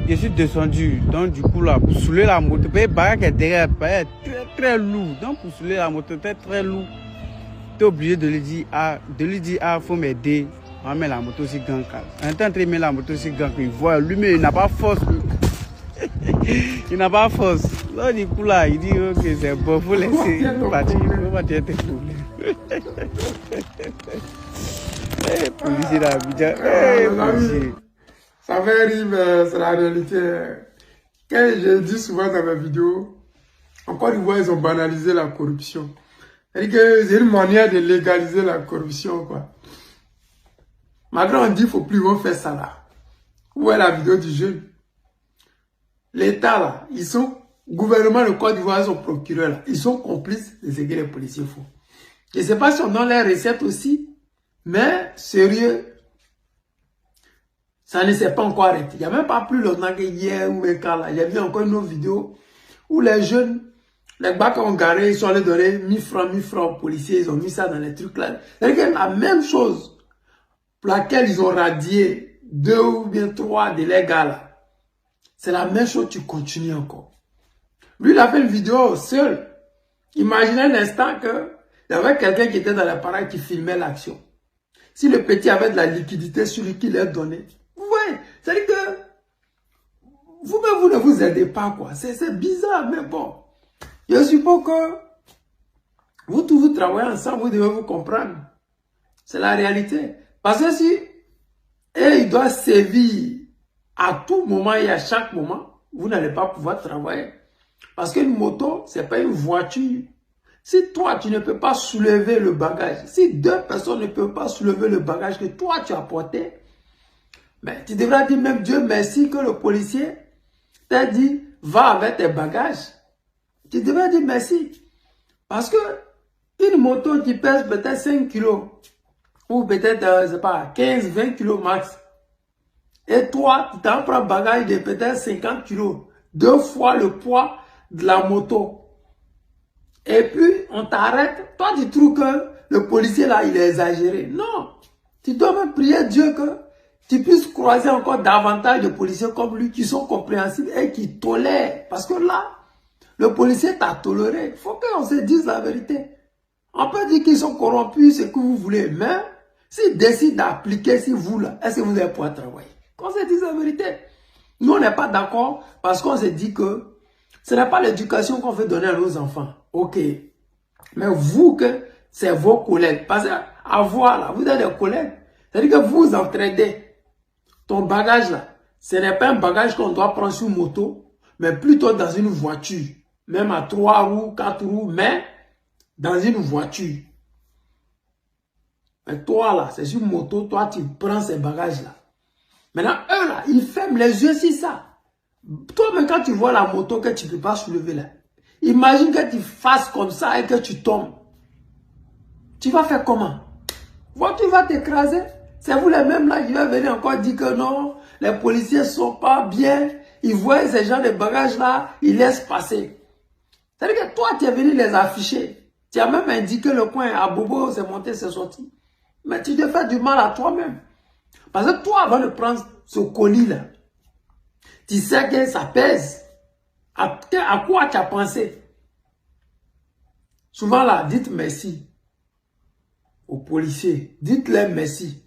je suis descendu, donc du coup là pour soulever la moto, le barrage qui est derrière est très très lourd. Donc pour soulever la moto c'est très lourd. Tu es obligé de lui dire ah faut m'aider, on va mettre la moto sur gang. En temps de mettre la moto sur gang, il voit lui-même il n'a pas force. Il n'a pas force. Là du coup là il dit ok c'est bon, faut laisser partir, faut partir tes problèmes. Policier d'Abidjan, policier. Ça fait rire, mais c'est la réalité. Quand je dis souvent dans mes vidéos, en Côte d'Ivoire, ils ont banalisé la corruption. C'est une manière de légaliser la corruption, quoi. Macron dit qu'il ne faut plus faire ça là. Où est la vidéo du jeune? L'État là, ils sont, gouvernement de Côte d'Ivoire, son procureur là, ils sont complices de ce que les policiers font. Je ne sais pas si on a les recettes aussi, mais sérieux, ça ne s'est pas encore arrêté. Il n'y a même pas plus longtemps que hier ou un cas là. J'ai vu encore une autre vidéo où les jeunes, les bacs ont garé, ils sont allés donner 1000 francs aux policiers, ils ont mis ça dans les trucs là. C'est la même chose pour laquelle ils ont radié 2 ou bien 3 de les gars là. C'est la même chose, tu continues encore. Lui, il a fait une vidéo seul. Imaginez un instant que il y avait quelqu'un qui était dans l'appareil qui filmait l'action. Si le petit avait de la liquidité sur lui qu'il leur donnait, vous voyez, c'est-à-dire que vous-même, vous ne vous aidez pas, quoi. C'est bizarre, mais bon. Je suppose que vous tous, vous travaillez ensemble, vous devez vous comprendre. C'est la réalité. Parce que si il doit servir à tout moment et à chaque moment, vous n'allez pas pouvoir travailler. Parce qu'une moto, ce n'est pas une voiture. Si toi, tu ne peux pas soulever le bagage, si 2 personnes ne peuvent pas soulever le bagage que toi, tu as porté, ben, tu devras dire même Dieu merci que le policier t'a dit, va avec tes bagages. Tu devrais dire merci. Parce que une moto qui pèse peut-être 5 kilos, ou peut-être, je sais pas, 15, 20 kilos max, et toi, tu t'en prends un bagage de peut-être 50 kilos, 2 fois le poids de la moto. Et puis, on t'arrête. Toi, tu trouves que le policier là, il est exagéré. Non. Tu dois même prier Dieu que tu puisses croiser encore davantage de policiers comme lui qui sont compréhensibles et qui tolèrent. Parce que là, le policier t'a toléré. Il faut qu'on se dise la vérité. On peut dire qu'ils sont corrompus, ce que vous voulez. Mais s'ils décident d'appliquer, si vous là, est-ce que vous allez pouvoir travailler? Qu'on se dise la vérité. Nous, on n'est pas d'accord parce qu'on se dit que ce n'est pas l'éducation qu'on veut donner à nos enfants. Ok. Mais vous, que c'est vos collègues. Parce qu'à voir là, vous avez des collègues. C'est-à-dire que vous entraidez. Ton bagage là, ce n'est pas un bagage qu'on doit prendre sur moto, mais plutôt dans une voiture. Même à 3 roues, 4 roues, mais dans une voiture. Mais toi là, c'est sur moto, toi tu prends ces bagages là. Maintenant, eux là, ils ferment les yeux sur ça. Toi, mais quand tu vois la moto que tu ne peux pas soulever là, imagine que tu fasses comme ça et que tu tombes. Tu vas faire comment? Tu vas t'écraser. C'est vous les mêmes là qui va venir encore dire que non, les policiers ne sont pas bien. Ils voient ces gens de bagages là, ils laissent passer. C'est-à-dire que toi, tu es venu les afficher. Tu as même indiqué le coin à Bobo, c'est monté, c'est sorti. Mais tu te fais du mal à toi-même. Parce que toi, avant de prendre ce colis là, tu sais que ça pèse. À quoi tu as pensé? Souvent là, dites merci aux policiers. Dites-leur merci.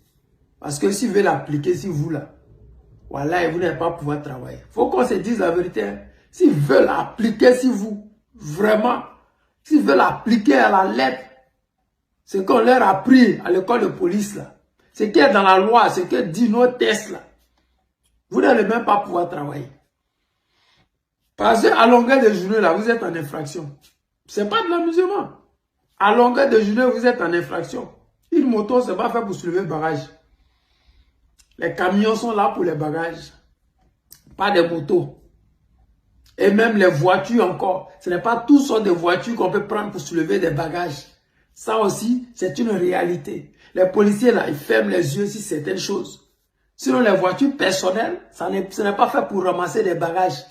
Parce que s'ils veulent l'appliquer, si vous là, voilà, vous n'allez pas pouvoir travailler. Il faut qu'on se dise la vérité. Hein. S'ils veulent appliquer, si vous, vraiment, s'ils veulent appliquer à la lettre, ce qu'on leur a appris à l'école de police là, ce qui est dans la loi, ce que dit nos tests là, vous n'allez même pas pouvoir travailler. Parce qu'à longueur de journée, là, vous êtes en infraction. Ce n'est pas de l'amusement. À longueur de journée, vous êtes en infraction. Une moto, ce n'est pas fait pour soulever le bagage. Les camions sont là pour les bagages. Pas des motos. Et même les voitures encore. Ce n'est pas toutes sortes de voitures qu'on peut prendre pour soulever des bagages. Ça aussi, c'est une réalité. Les policiers, là, ils ferment les yeux sur certaines choses. Sinon, les voitures personnelles, ce n'est pas fait pour ramasser des bagages.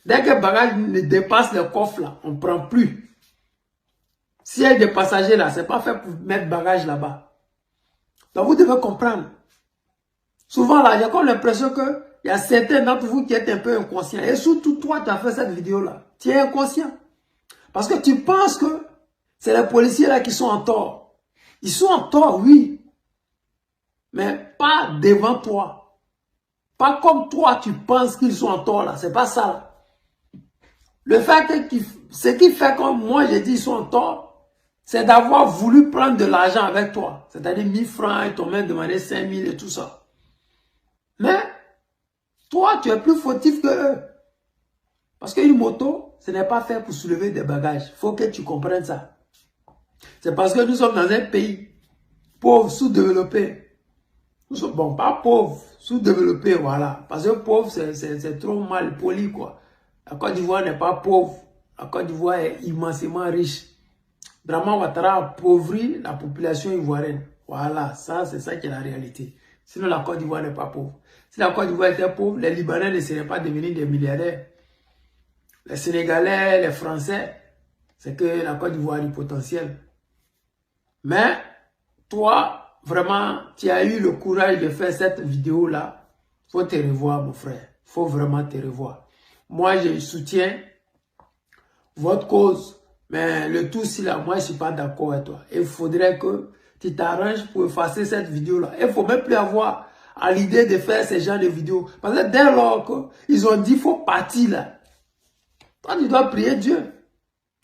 Dès que le bagage ne dépasse le coffre, là, on ne prend plus. S'il y a des passagers là, ce n'est pas fait pour mettre bagage là-bas. Donc, vous devez comprendre. Souvent, là, j'ai comme l'impression qu'il y a certains d'entre vous qui êtes un peu inconscients. Et surtout, toi, tu as fait cette vidéo-là. Tu es inconscient. Parce que tu penses que c'est les policiers là qui sont en tort. Ils sont en tort, oui. Mais pas devant toi. Pas comme toi, tu penses qu'ils sont en tort là. C'est pas ça là. Le fait que, ce qui fait que moi j'ai dit ils sont en tort, c'est d'avoir voulu prendre de l'argent avec toi. C'est-à-dire 1000 francs, ils t'ont même demandé 5000 et tout ça. Mais, toi, tu es plus fautif que eux. Parce qu'une moto, ce n'est pas fait pour soulever des bagages. Il faut que tu comprennes ça. C'est parce que nous sommes dans un pays pauvre, sous-développé. Nous sommes, bon, pas pauvre, sous-développé, voilà. Parce que pauvre, c'est trop mal poli, quoi. La Côte d'Ivoire n'est pas pauvre. La Côte d'Ivoire est immensément riche. Dramane Ouattara a appauvri la population ivoirienne. Voilà, ça, c'est ça qui est la réalité. Sinon, la Côte d'Ivoire n'est pas pauvre. Si la Côte d'Ivoire était pauvre, les Libanais ne seraient pas devenus des milliardaires. Les Sénégalais, les Français, c'est que la Côte d'Ivoire a du potentiel. Mais, toi, vraiment, tu as eu le courage de faire cette vidéo-là. Il faut te revoir, mon frère. Il faut vraiment te revoir. Moi, je soutiens votre cause. Mais le tout, si là, moi, je ne suis pas d'accord avec toi. Il faudrait que tu t'arranges pour effacer cette vidéo-là. Il ne faut même plus avoir à l'idée de faire ce genre de vidéos. Parce que dès lors qu'ils ont dit qu'il faut partir là, toi, tu dois prier Dieu.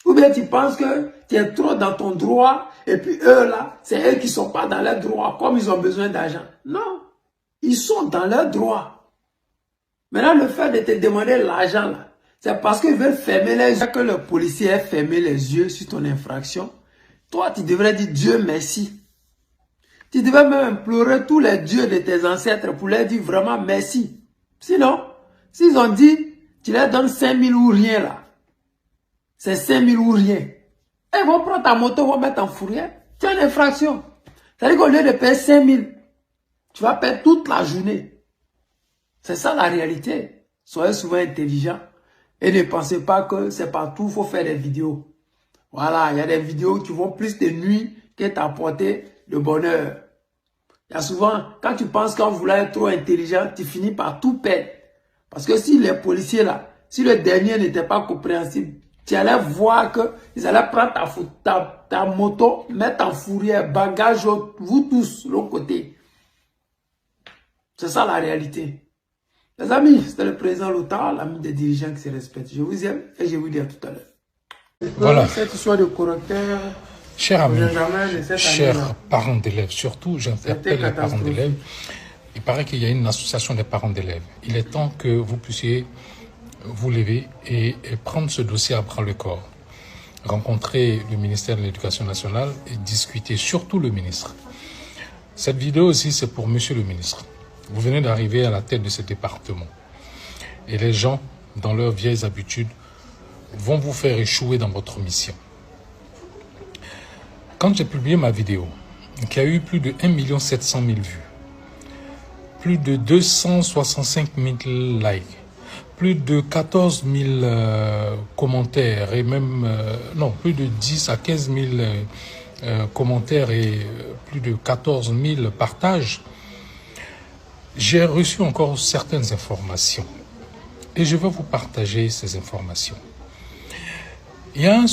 Ou bien tu penses que tu es trop dans ton droit et puis eux là, c'est eux qui ne sont pas dans leur droit comme ils ont besoin d'argent. Non, ils sont dans leur droit. Maintenant, le fait de te demander l'argent là, c'est parce qu'ils veulent fermer les yeux, que le policier ait fermé les yeux sur ton infraction. Toi, tu devrais dire Dieu merci. Tu devrais même implorer tous les dieux de tes ancêtres pour leur dire vraiment merci. Sinon, s'ils ont dit, tu leur donnes 5000 ou rien là. C'est 5000 ou rien. Et ils vont prendre ta moto, ils vont mettre en fourrière. Tu as une infraction. C'est-à-dire qu'au lieu de payer 5000, tu vas payer toute la journée. C'est ça la réalité. Soyez souvent intelligents. Et ne pensez pas que c'est partout, il faut faire des vidéos. Voilà, il y a des vidéos qui vont plus te nuire que t'apporter le bonheur. Il y a souvent, quand tu penses qu'en voulant être trop intelligent, tu finis par tout perdre. Parce que si les policiers là, si le dernier n'était pas compréhensible, tu allais voir qu'ils allaient prendre ta moto, mettre en fourrière, bagage, vous tous, l'autre côté. C'est ça la réalité. Les amis, c'était le président Lota, l'ami des dirigeants qui se respectent. Je vous aime et je vous dis à tout à l'heure. Voilà. Cette histoire de correcteur, chers amis, chers parents d'élèves, surtout, j'interpelle les parents d'élèves. Il paraît qu'il y a une association des parents d'élèves. Il est temps que vous puissiez vous lever et prendre ce dossier à bras le corps. Rencontrer le ministère de l'Éducation nationale et discuter, surtout le ministre. Cette vidéo aussi, c'est pour monsieur le ministre. Vous venez d'arriver à la tête de ce département. Et les gens, dans leurs vieilles habitudes, vont vous faire échouer dans votre mission. Quand j'ai publié ma vidéo, qui a eu plus de 1 700 000 vues, plus de 265 000 likes, plus de 14 000 commentaires et même, non, plus de 10 à 15 000 commentaires et plus de 14 000 partages, j'ai reçu encore certaines informations et je vais vous partager ces informations. Il y a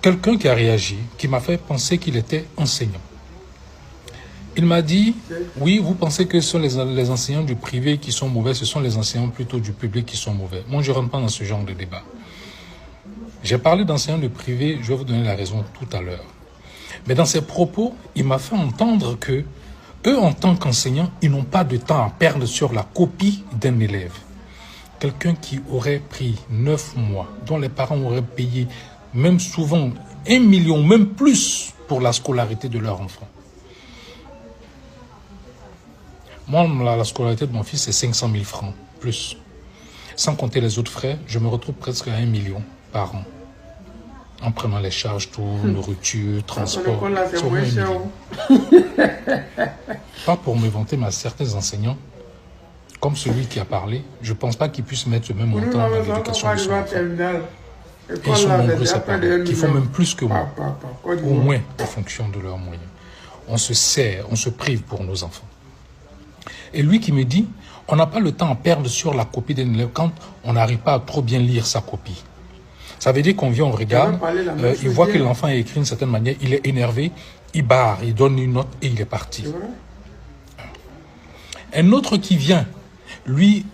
quelqu'un qui a réagi, qui m'a fait penser qu'il était enseignant. Il m'a dit, oui, vous pensez que ce sont les enseignants du privé qui sont mauvais, ce sont les enseignants plutôt du public qui sont mauvais. Moi, je ne rentre pas dans ce genre de débat. J'ai parlé d'enseignants du privé, je vais vous donner la raison tout à l'heure. Mais dans ses propos, il m'a fait entendre que eux, en tant qu'enseignants, ils n'ont pas de temps à perdre sur la copie d'un élève. Quelqu'un qui aurait pris 9 mois, dont les parents auraient payé même souvent 1 million, même plus pour la scolarité de leur enfant. Moi, la scolarité de mon fils, c'est 500 000 francs, plus. Sans compter les autres frais, je me retrouve presque à 1 million par an. En prenant les charges, tout, nourriture, transport. Là, c'est moins cher. Pas pour me vanter, mais à certains enseignants, comme celui qui a parlé, je ne pense pas qu'ils puissent mettre ce même montant dans l'éducation de son enfant. Et ils sont nombreux, ces parents, qui font même plus que moi, au moins en fonction de leurs moyens. On se sert, on se prive pour nos enfants. Et lui qui me dit, on n'a pas le temps à perdre sur la copie d'un élève quand on n'arrive pas à trop bien lire sa copie. Ça veut dire qu'on vient, on regarde, il voit que l'enfant est écrit d'une certaine manière, il est énervé, il barre, il donne une note et il est parti. Un autre qui vient, lui,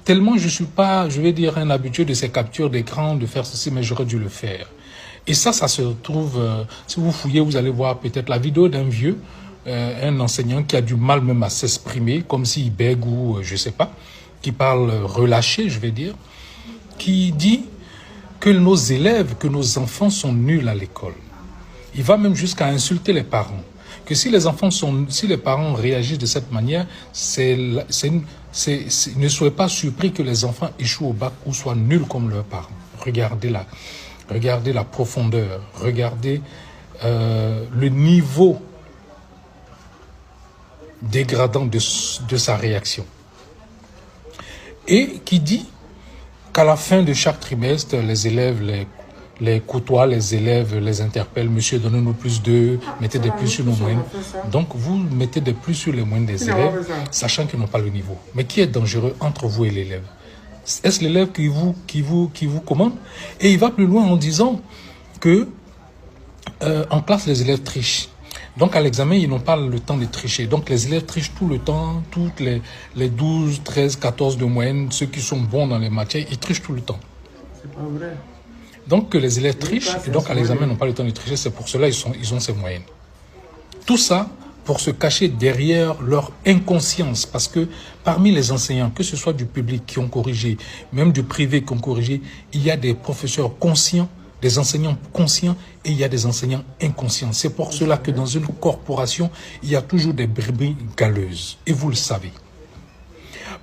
tellement je ne suis pas, je vais dire, un habitué de ces captures d'écran, de faire ceci, mais j'aurais dû le faire. Et ça se trouve, si vous fouillez, vous allez voir peut-être la vidéo d'un vieux, un enseignant qui a du mal même à s'exprimer, comme s'il bègue ou je ne sais pas, qui parle relâché, je vais dire, qui dit que nos élèves, que nos enfants sont nuls à l'école. Il va même jusqu'à insulter les parents. Que si les parents réagissent de cette manière, ne soyez pas surpris que les enfants échouent au bac ou soient nuls comme leurs parents. Regardez la profondeur, regardez le niveau dégradant de sa réaction. Et qui dit qu'à la fin de chaque trimestre, les élèves les côtoient, les élèves les interpellent. Monsieur, donnez-nous plus de, mettez des plus sur nos moyennes. Donc, vous mettez des plus sur les moyennes des élèves, sachant qu'ils n'ont pas le niveau. Mais qui est dangereux entre vous et l'élève? Est-ce l'élève qui vous commande? Et il va plus loin en disant que en classe, les élèves trichent. Donc, à l'examen, ils n'ont pas le temps de tricher. Donc, les élèves trichent tout le temps, toutes les 12, 13, 14 de moyenne, ceux qui sont bons dans les matières, ils trichent tout le temps. C'est pas vrai. Donc, que les élèves trichent, et donc à l'examen, ils n'ont pas le temps de tricher, c'est pour cela qu'ils ont ces moyennes. Tout ça pour se cacher derrière leur inconscience, parce que parmi les enseignants, que ce soit du public qui ont corrigé, même du privé qui ont corrigé, il y a des professeurs conscients, des enseignants conscients et il y a des enseignants inconscients. C'est pour cela que dans une corporation, il y a toujours des brebis galeuses. Et vous le savez.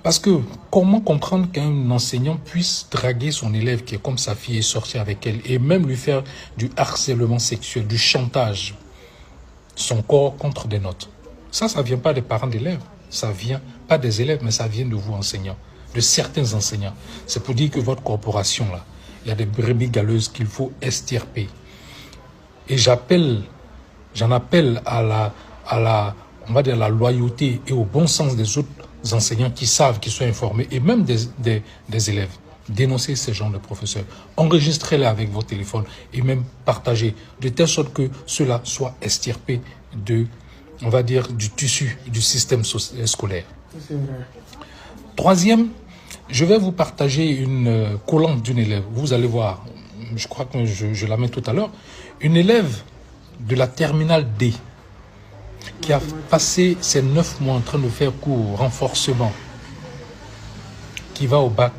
Parce que comment comprendre qu'un enseignant puisse draguer son élève qui est comme sa fille et sortir avec elle et même lui faire du harcèlement sexuel, du chantage, son corps contre des notes. Ça ne vient pas des parents d'élèves. Ça vient pas des élèves, mais ça vient de vous enseignants, de certains enseignants. C'est pour dire que votre corporation, là, il y a des brebis galeuses qu'il faut extirper. Et j'en appelle à la loyauté et au bon sens des autres enseignants qui savent, qui sont informés, et même des élèves. Dénoncez ces genres de professeurs. Enregistrez-les avec vos téléphones et même partagez, de telle sorte que cela soit extirpé du tissu du système scolaire. C'est vrai. Troisième, je vais vous partager une collante d'une élève. Vous allez voir, je crois que je la mets tout à l'heure. Une élève de la terminale D qui a passé ses 9 mois en train de faire cours renforcement, qui va au bac,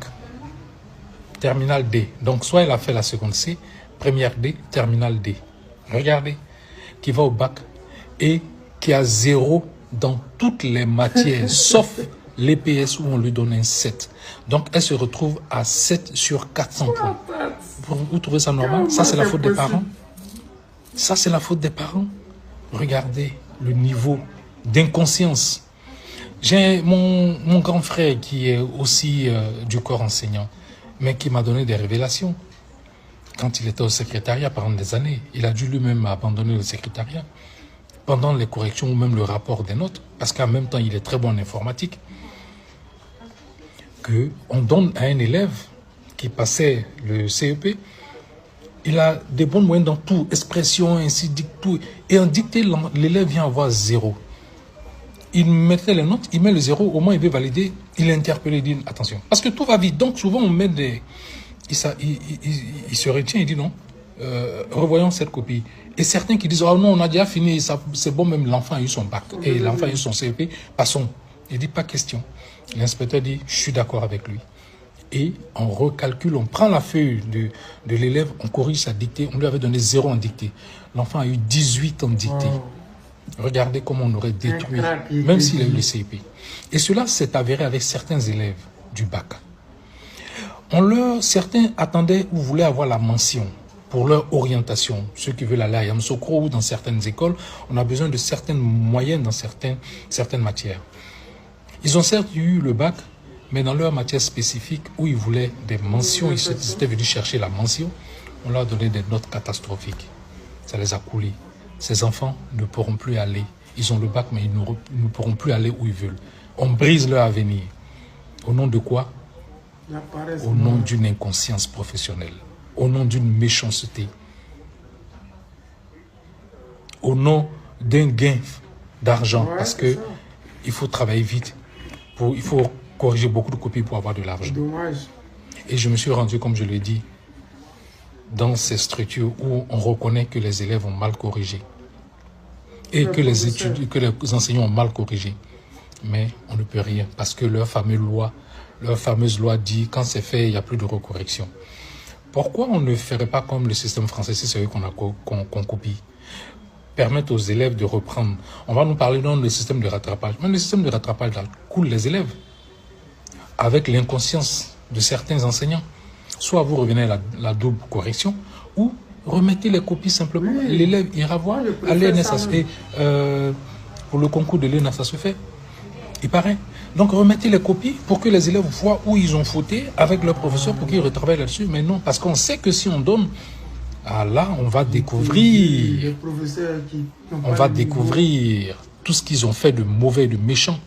terminale D. Donc soit elle a fait la seconde C, première D, terminale D. Regardez, qui va au bac et qui a 0 dans toutes les matières, sauf l'EPS où on lui donne un 7. Donc, elle se retrouve à 7 sur 400 points. Vous trouvez ça normal? Ça, c'est la faute des parents? Ça, c'est la faute des parents? Regardez le niveau d'inconscience. J'ai mon grand frère qui est aussi du corps enseignant, mais qui m'a donné des révélations. Quand il était au secrétariat pendant des années, il a dû lui-même abandonner le secrétariat pendant les corrections ou même le rapport des notes, parce qu'en même temps, il est très bon en informatique. On donne à un élève qui passait le CEP, il a des bonnes moyennes dans tout, expression, ainsi, tout. Et en dictée, l'élève vient avoir 0. Il mettait les notes, il met le 0, au moins il veut valider, il est interpellé, il dit attention. Parce que tout va vite, donc souvent on met des... Il se retient, il dit non, revoyons cette copie. Et certains qui disent, oh non, on a déjà fini, c'est bon, même l'enfant a eu son bac, et l'enfant a eu son CEP, passons. Il dit pas question. L'inspecteur dit, je suis d'accord avec lui. Et on recalcule, on prend la feuille de l'élève, on corrige sa dictée. On lui avait donné 0 en dictée. L'enfant a eu 18 en dictée. Wow. Regardez comment on aurait détruit, même s'il a eu le CEP. Et cela s'est avéré avec certains élèves du bac. Certains attendaient ou voulaient avoir la mention pour leur orientation. Ceux qui veulent aller à Yamoussoukro ou dans certaines écoles, on a besoin de certaines moyennes dans certaines matières. Ils ont certes eu le bac, mais dans leur matière spécifique où ils voulaient des mentions, ils étaient venus chercher la mention, on leur a donné des notes catastrophiques. Ça les a coulés. Ces enfants ne pourront plus aller. Ils ont le bac, mais ils ne pourront plus aller où ils veulent. On brise leur avenir. Au nom de quoi? Au nom d'une inconscience professionnelle. Au nom d'une méchanceté. Au nom d'un gain d'argent. Parce que il faut travailler vite. Il faut corriger beaucoup de copies pour avoir de l'argent. Et je me suis rendu, comme je l'ai dit, dans ces structures où on reconnaît que les élèves ont mal corrigé et que les enseignants ont mal corrigé. Mais on ne peut rien parce que leur fameuse loi dit quand c'est fait, il n'y a plus de recorrection. Pourquoi on ne ferait pas comme le système français, c'est celui qu'on copie? permettre aux élèves de reprendre. On va nous parler donc du système de rattrapage. Mais le système de rattrapage coule les élèves avec l'inconscience de certains enseignants. Soit vous revenez à la double correction ou remettez les copies simplement. Oui. L'élève ira voir à l'ENA, ça se fait. Pour le concours de l'ENA, ça se fait. Il paraît. Donc remettez les copies pour que les élèves voient où ils ont fauté avec leur professeur pour qu'ils retravaillent là-dessus. Mais non, parce qu'on sait que si on donne, là, on va découvrir. On va découvrir tout ce qu'ils ont fait de mauvais, de méchant.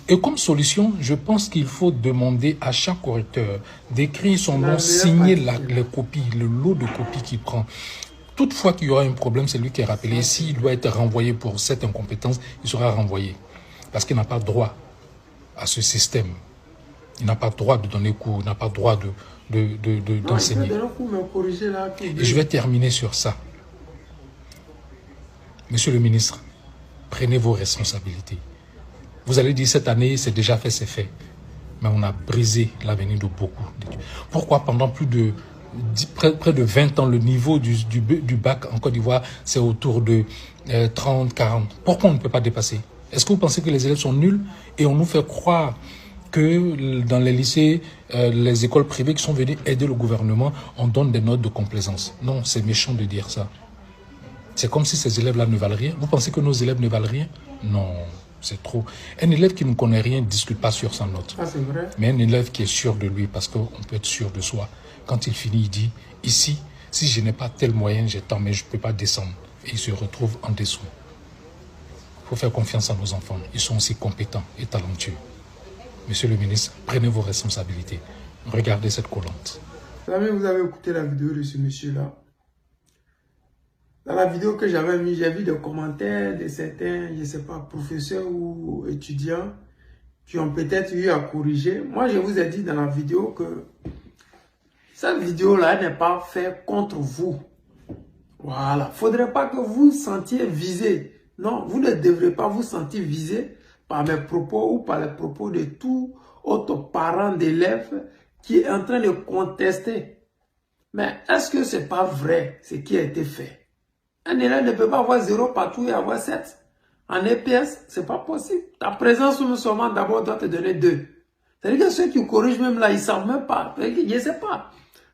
Et comme solution, je pense qu'il faut demander à chaque correcteur d'écrire son nom, signer les copies, le lot de copies qu'il prend. Toutefois qu'il y aura un problème, c'est lui qui est rappelé. S'il doit être renvoyé pour cette incompétence, il sera renvoyé. Parce qu'il n'a pas droit à ce système. Il n'a pas droit de donner cours, il n'a pas droit d'enseigner. Et je vais terminer sur ça. Monsieur le ministre, prenez vos responsabilités. Vous allez dire, cette année, c'est déjà fait, c'est fait. Mais on a brisé l'avenir de beaucoup. Pourquoi pendant près de 20 ans, le niveau du bac en Côte d'Ivoire, c'est autour de 30, 40. Pourquoi on ne peut pas dépasser? Est-ce que vous pensez que les élèves sont nuls et on nous fait croire que dans les lycées, les écoles privées qui sont venues aider le gouvernement, on donne des notes de complaisance? Non, c'est méchant de dire ça. C'est comme si ces élèves-là ne valent rien. Vous pensez que nos élèves ne valent rien? Non. C'est trop. Un élève qui ne connaît rien ne discute pas sur sa note. Ah, c'est vrai. Mais un élève qui est sûr de lui, parce qu'on peut être sûr de soi. Quand il finit, il dit, ici, si je n'ai pas tel moyen, j'ai tant, mais je ne peux pas descendre. Et il se retrouve en dessous. Il faut faire confiance à nos enfants. Ils sont aussi compétents et talentueux. Monsieur le ministre, prenez vos responsabilités. Regardez cette collante. Vous avez écouté la vidéo de ce monsieur-là. Dans la vidéo que j'avais mis, j'ai vu des commentaires de certains, je ne sais pas, professeurs ou étudiants qui ont peut-être eu à corriger. Moi, je vous ai dit dans la vidéo que cette vidéo-là n'est pas faite contre vous. Voilà. Il ne faudrait pas que vous vous sentiez visé. Non, vous ne devrez pas vous sentir visé par mes propos ou par les propos de tout autre parent d'élève qui est en train de contester. Mais est-ce que ce n'est pas vrai ce qui a été fait? Un élève ne peut pas avoir 0 partout et avoir 7. En EPS, ce n'est pas possible. Ta présence seulement d'abord doit te donner 2. C'est-à-dire que ceux qui corrigent même là, ils ne savent même pas. Je ne sais pas.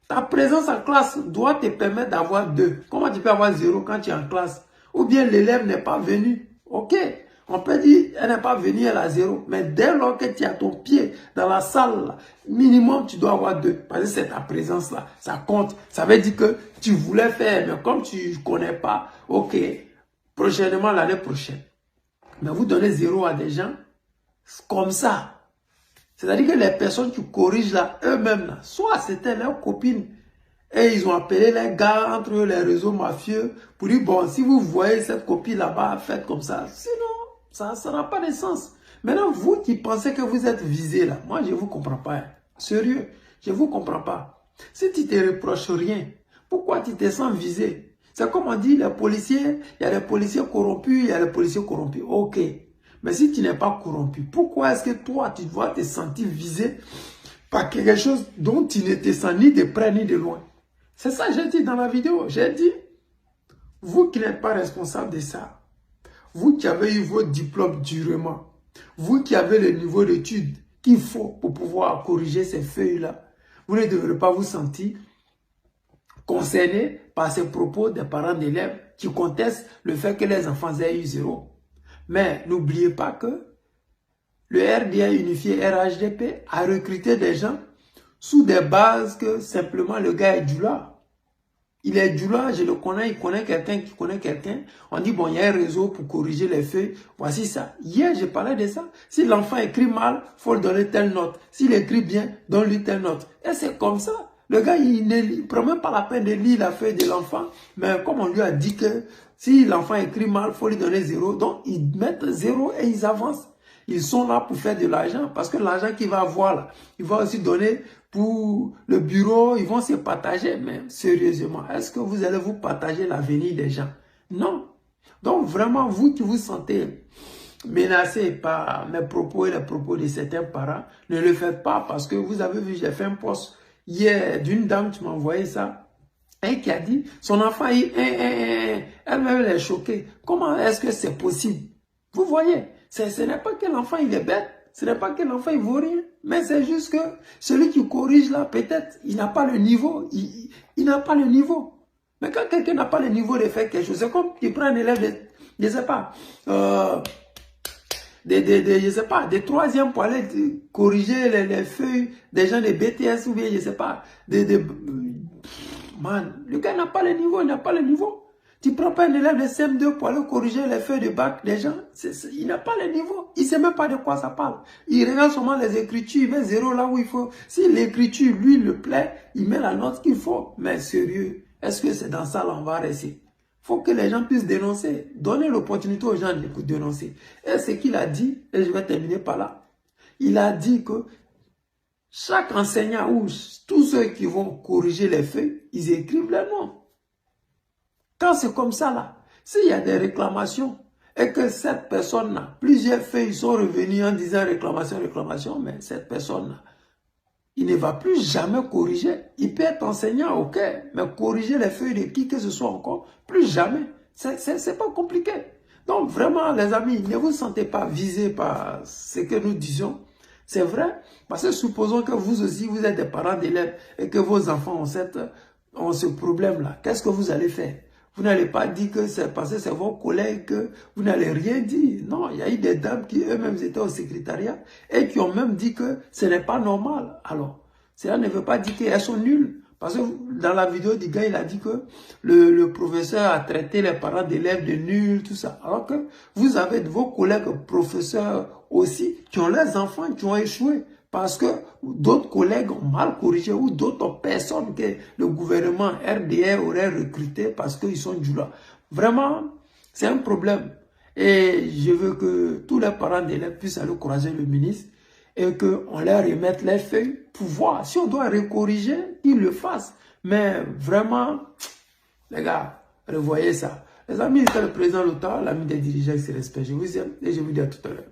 Ta présence en classe doit te permettre d'avoir 2. Comment tu peux avoir 0 quand tu es en classe? Ou bien l'élève n'est pas venu. Ok, on peut dire elle n'est pas venue, elle a 0. Mais dès lors que tu as ton pied dans la salle, là, minimum tu dois avoir 2. Parce que c'est ta présence là, ça compte. Ça veut dire que tu voulais faire, mais comme tu ne connais pas, ok, prochainement l'année prochaine. Mais vous donnez 0 à des gens comme ça. C'est-à-dire que les personnes qui corrigent là, eux-mêmes, soit c'était leurs copines, et ils ont appelé les gars entre eux, les réseaux mafieux, pour dire, bon, si vous voyez cette copie là-bas, faites comme ça. Sinon, ça n'a pas de sens. Maintenant, vous qui pensez que vous êtes visé là, moi, je ne vous comprends pas. Hein. Sérieux, je ne vous comprends pas. Si tu ne te reproches rien, pourquoi tu te sens visé? C'est comme on dit, les policiers, il y a les policiers corrompus, il y a les policiers corrompus. Ok. Mais si tu n'es pas corrompu, pourquoi est-ce que toi, tu dois te sentir visé par quelque chose dont tu ne te sens ni de près ni de loin? C'est ça que j'ai dit dans la vidéo. J'ai dit, vous qui n'êtes pas responsable de ça, vous qui avez eu vos diplômes durement, vous qui avez le niveau d'études qu'il faut pour pouvoir corriger ces feuilles-là, vous ne devrez pas vous sentir concerné par ces propos des parents d'élèves qui contestent le fait que les enfants aient eu 0. Mais n'oubliez pas que le RDA unifié RHDP a recruté des gens sous des bases que simplement le gars est Djoula. Il est Djoula, je le connais, il connaît quelqu'un qui connaît quelqu'un. On dit, bon, il y a un réseau pour corriger les feuilles. Voici ça. Hier, j'ai parlé de ça. Si l'enfant écrit mal, il faut lui donner telle note. S'il écrit bien, donne-lui telle note. Et c'est comme ça. Le gars, il ne prend même pas la peine de lire la feuille de l'enfant. Mais comme on lui a dit que si l'enfant écrit mal, il faut lui donner 0. Donc, ils mettent 0 et ils avancent. Ils sont là pour faire de l'argent. Parce que l'argent qu'il va avoir là, il va aussi donner pour le bureau. Ils vont se partager. Mais sérieusement, est-ce que vous allez vous partager l'avenir des gens? Non. Donc, vraiment, vous qui vous sentez menacé par mes propos et les propos de certains parents, ne le faites pas. Parce que vous avez vu, j'ai fait un post hier d'une dame qui m'a envoyé ça. Et qui a dit, son enfant, elle-même est choquée. Comment est-ce que c'est possible? Vous voyez, ce n'est pas que l'enfant il est bête, ce n'est pas que l'enfant il vaut rien, mais c'est juste que celui qui corrige là, peut-être, il n'a pas le niveau, il n'a pas le niveau. Mais quand quelqu'un n'a pas le niveau de faire quelque chose, c'est comme qu'il prend un élève de, je sais pas, je sais pas, des troisième pour aller corriger les feuilles des gens de BTS ou bien, je sais pas, man, le gars n'a pas le niveau, il n'a pas le niveau. Tu prends pas un élève de CM2 pour aller corriger les feuilles de bac des gens, il n'a pas le niveau. Il sait même pas de quoi ça parle. Il regarde seulement les écritures, il met 0 là où il faut. Si l'écriture, lui, le plaît, il met la note qu'il faut. Mais sérieux, est-ce que c'est dans ça qu'on va rester? Faut que les gens puissent dénoncer. Donner l'opportunité aux gens de dénoncer. Et ce qu'il a dit, et je vais terminer par là, il a dit que chaque enseignant ou tous ceux qui vont corriger les feuilles, ils écrivent les noms. Quand c'est comme ça là, s'il y a des réclamations et que cette personne-là, plusieurs feuilles sont revenues en disant réclamation, mais cette personne-là, il ne va plus jamais corriger. Il peut être enseignant, ok, mais corriger les feuilles de qui que ce soit encore, plus jamais. C'est pas compliqué. Donc vraiment, les amis, ne vous sentez pas visés par ce que nous disons. C'est vrai, parce que supposons que vous aussi, vous êtes des parents d'élèves et que vos enfants ont ce problème-là. Qu'est-ce que vous allez faire? Vous n'allez pas dire que c'est parce que c'est vos collègues que vous n'allez rien dire. Non, il y a eu des dames qui eux-mêmes étaient au secrétariat et qui ont même dit que ce n'est pas normal. Alors, cela ne veut pas dire qu'elles sont nulles. Parce que dans la vidéo du gars, il a dit que le professeur a traité les parents d'élèves de nuls, tout ça. Alors que vous avez vos collègues professeurs aussi qui ont leurs enfants qui ont échoué. Parce que d'autres collègues ont mal corrigé ou d'autres personnes que le gouvernement RDR aurait recruté parce qu'ils sont du là. Vraiment, c'est un problème. Et je veux que tous les parents d'élèves puissent aller croiser le ministre et qu'on leur remette les feuilles pour voir. Si on doit recorriger, qu'ils le fassent. Mais vraiment, les gars, revoyez ça. Les amis, c'était le président Lota, l'ami des dirigeants qui se respectent. Je vous aime et je vous dis à tout à l'heure.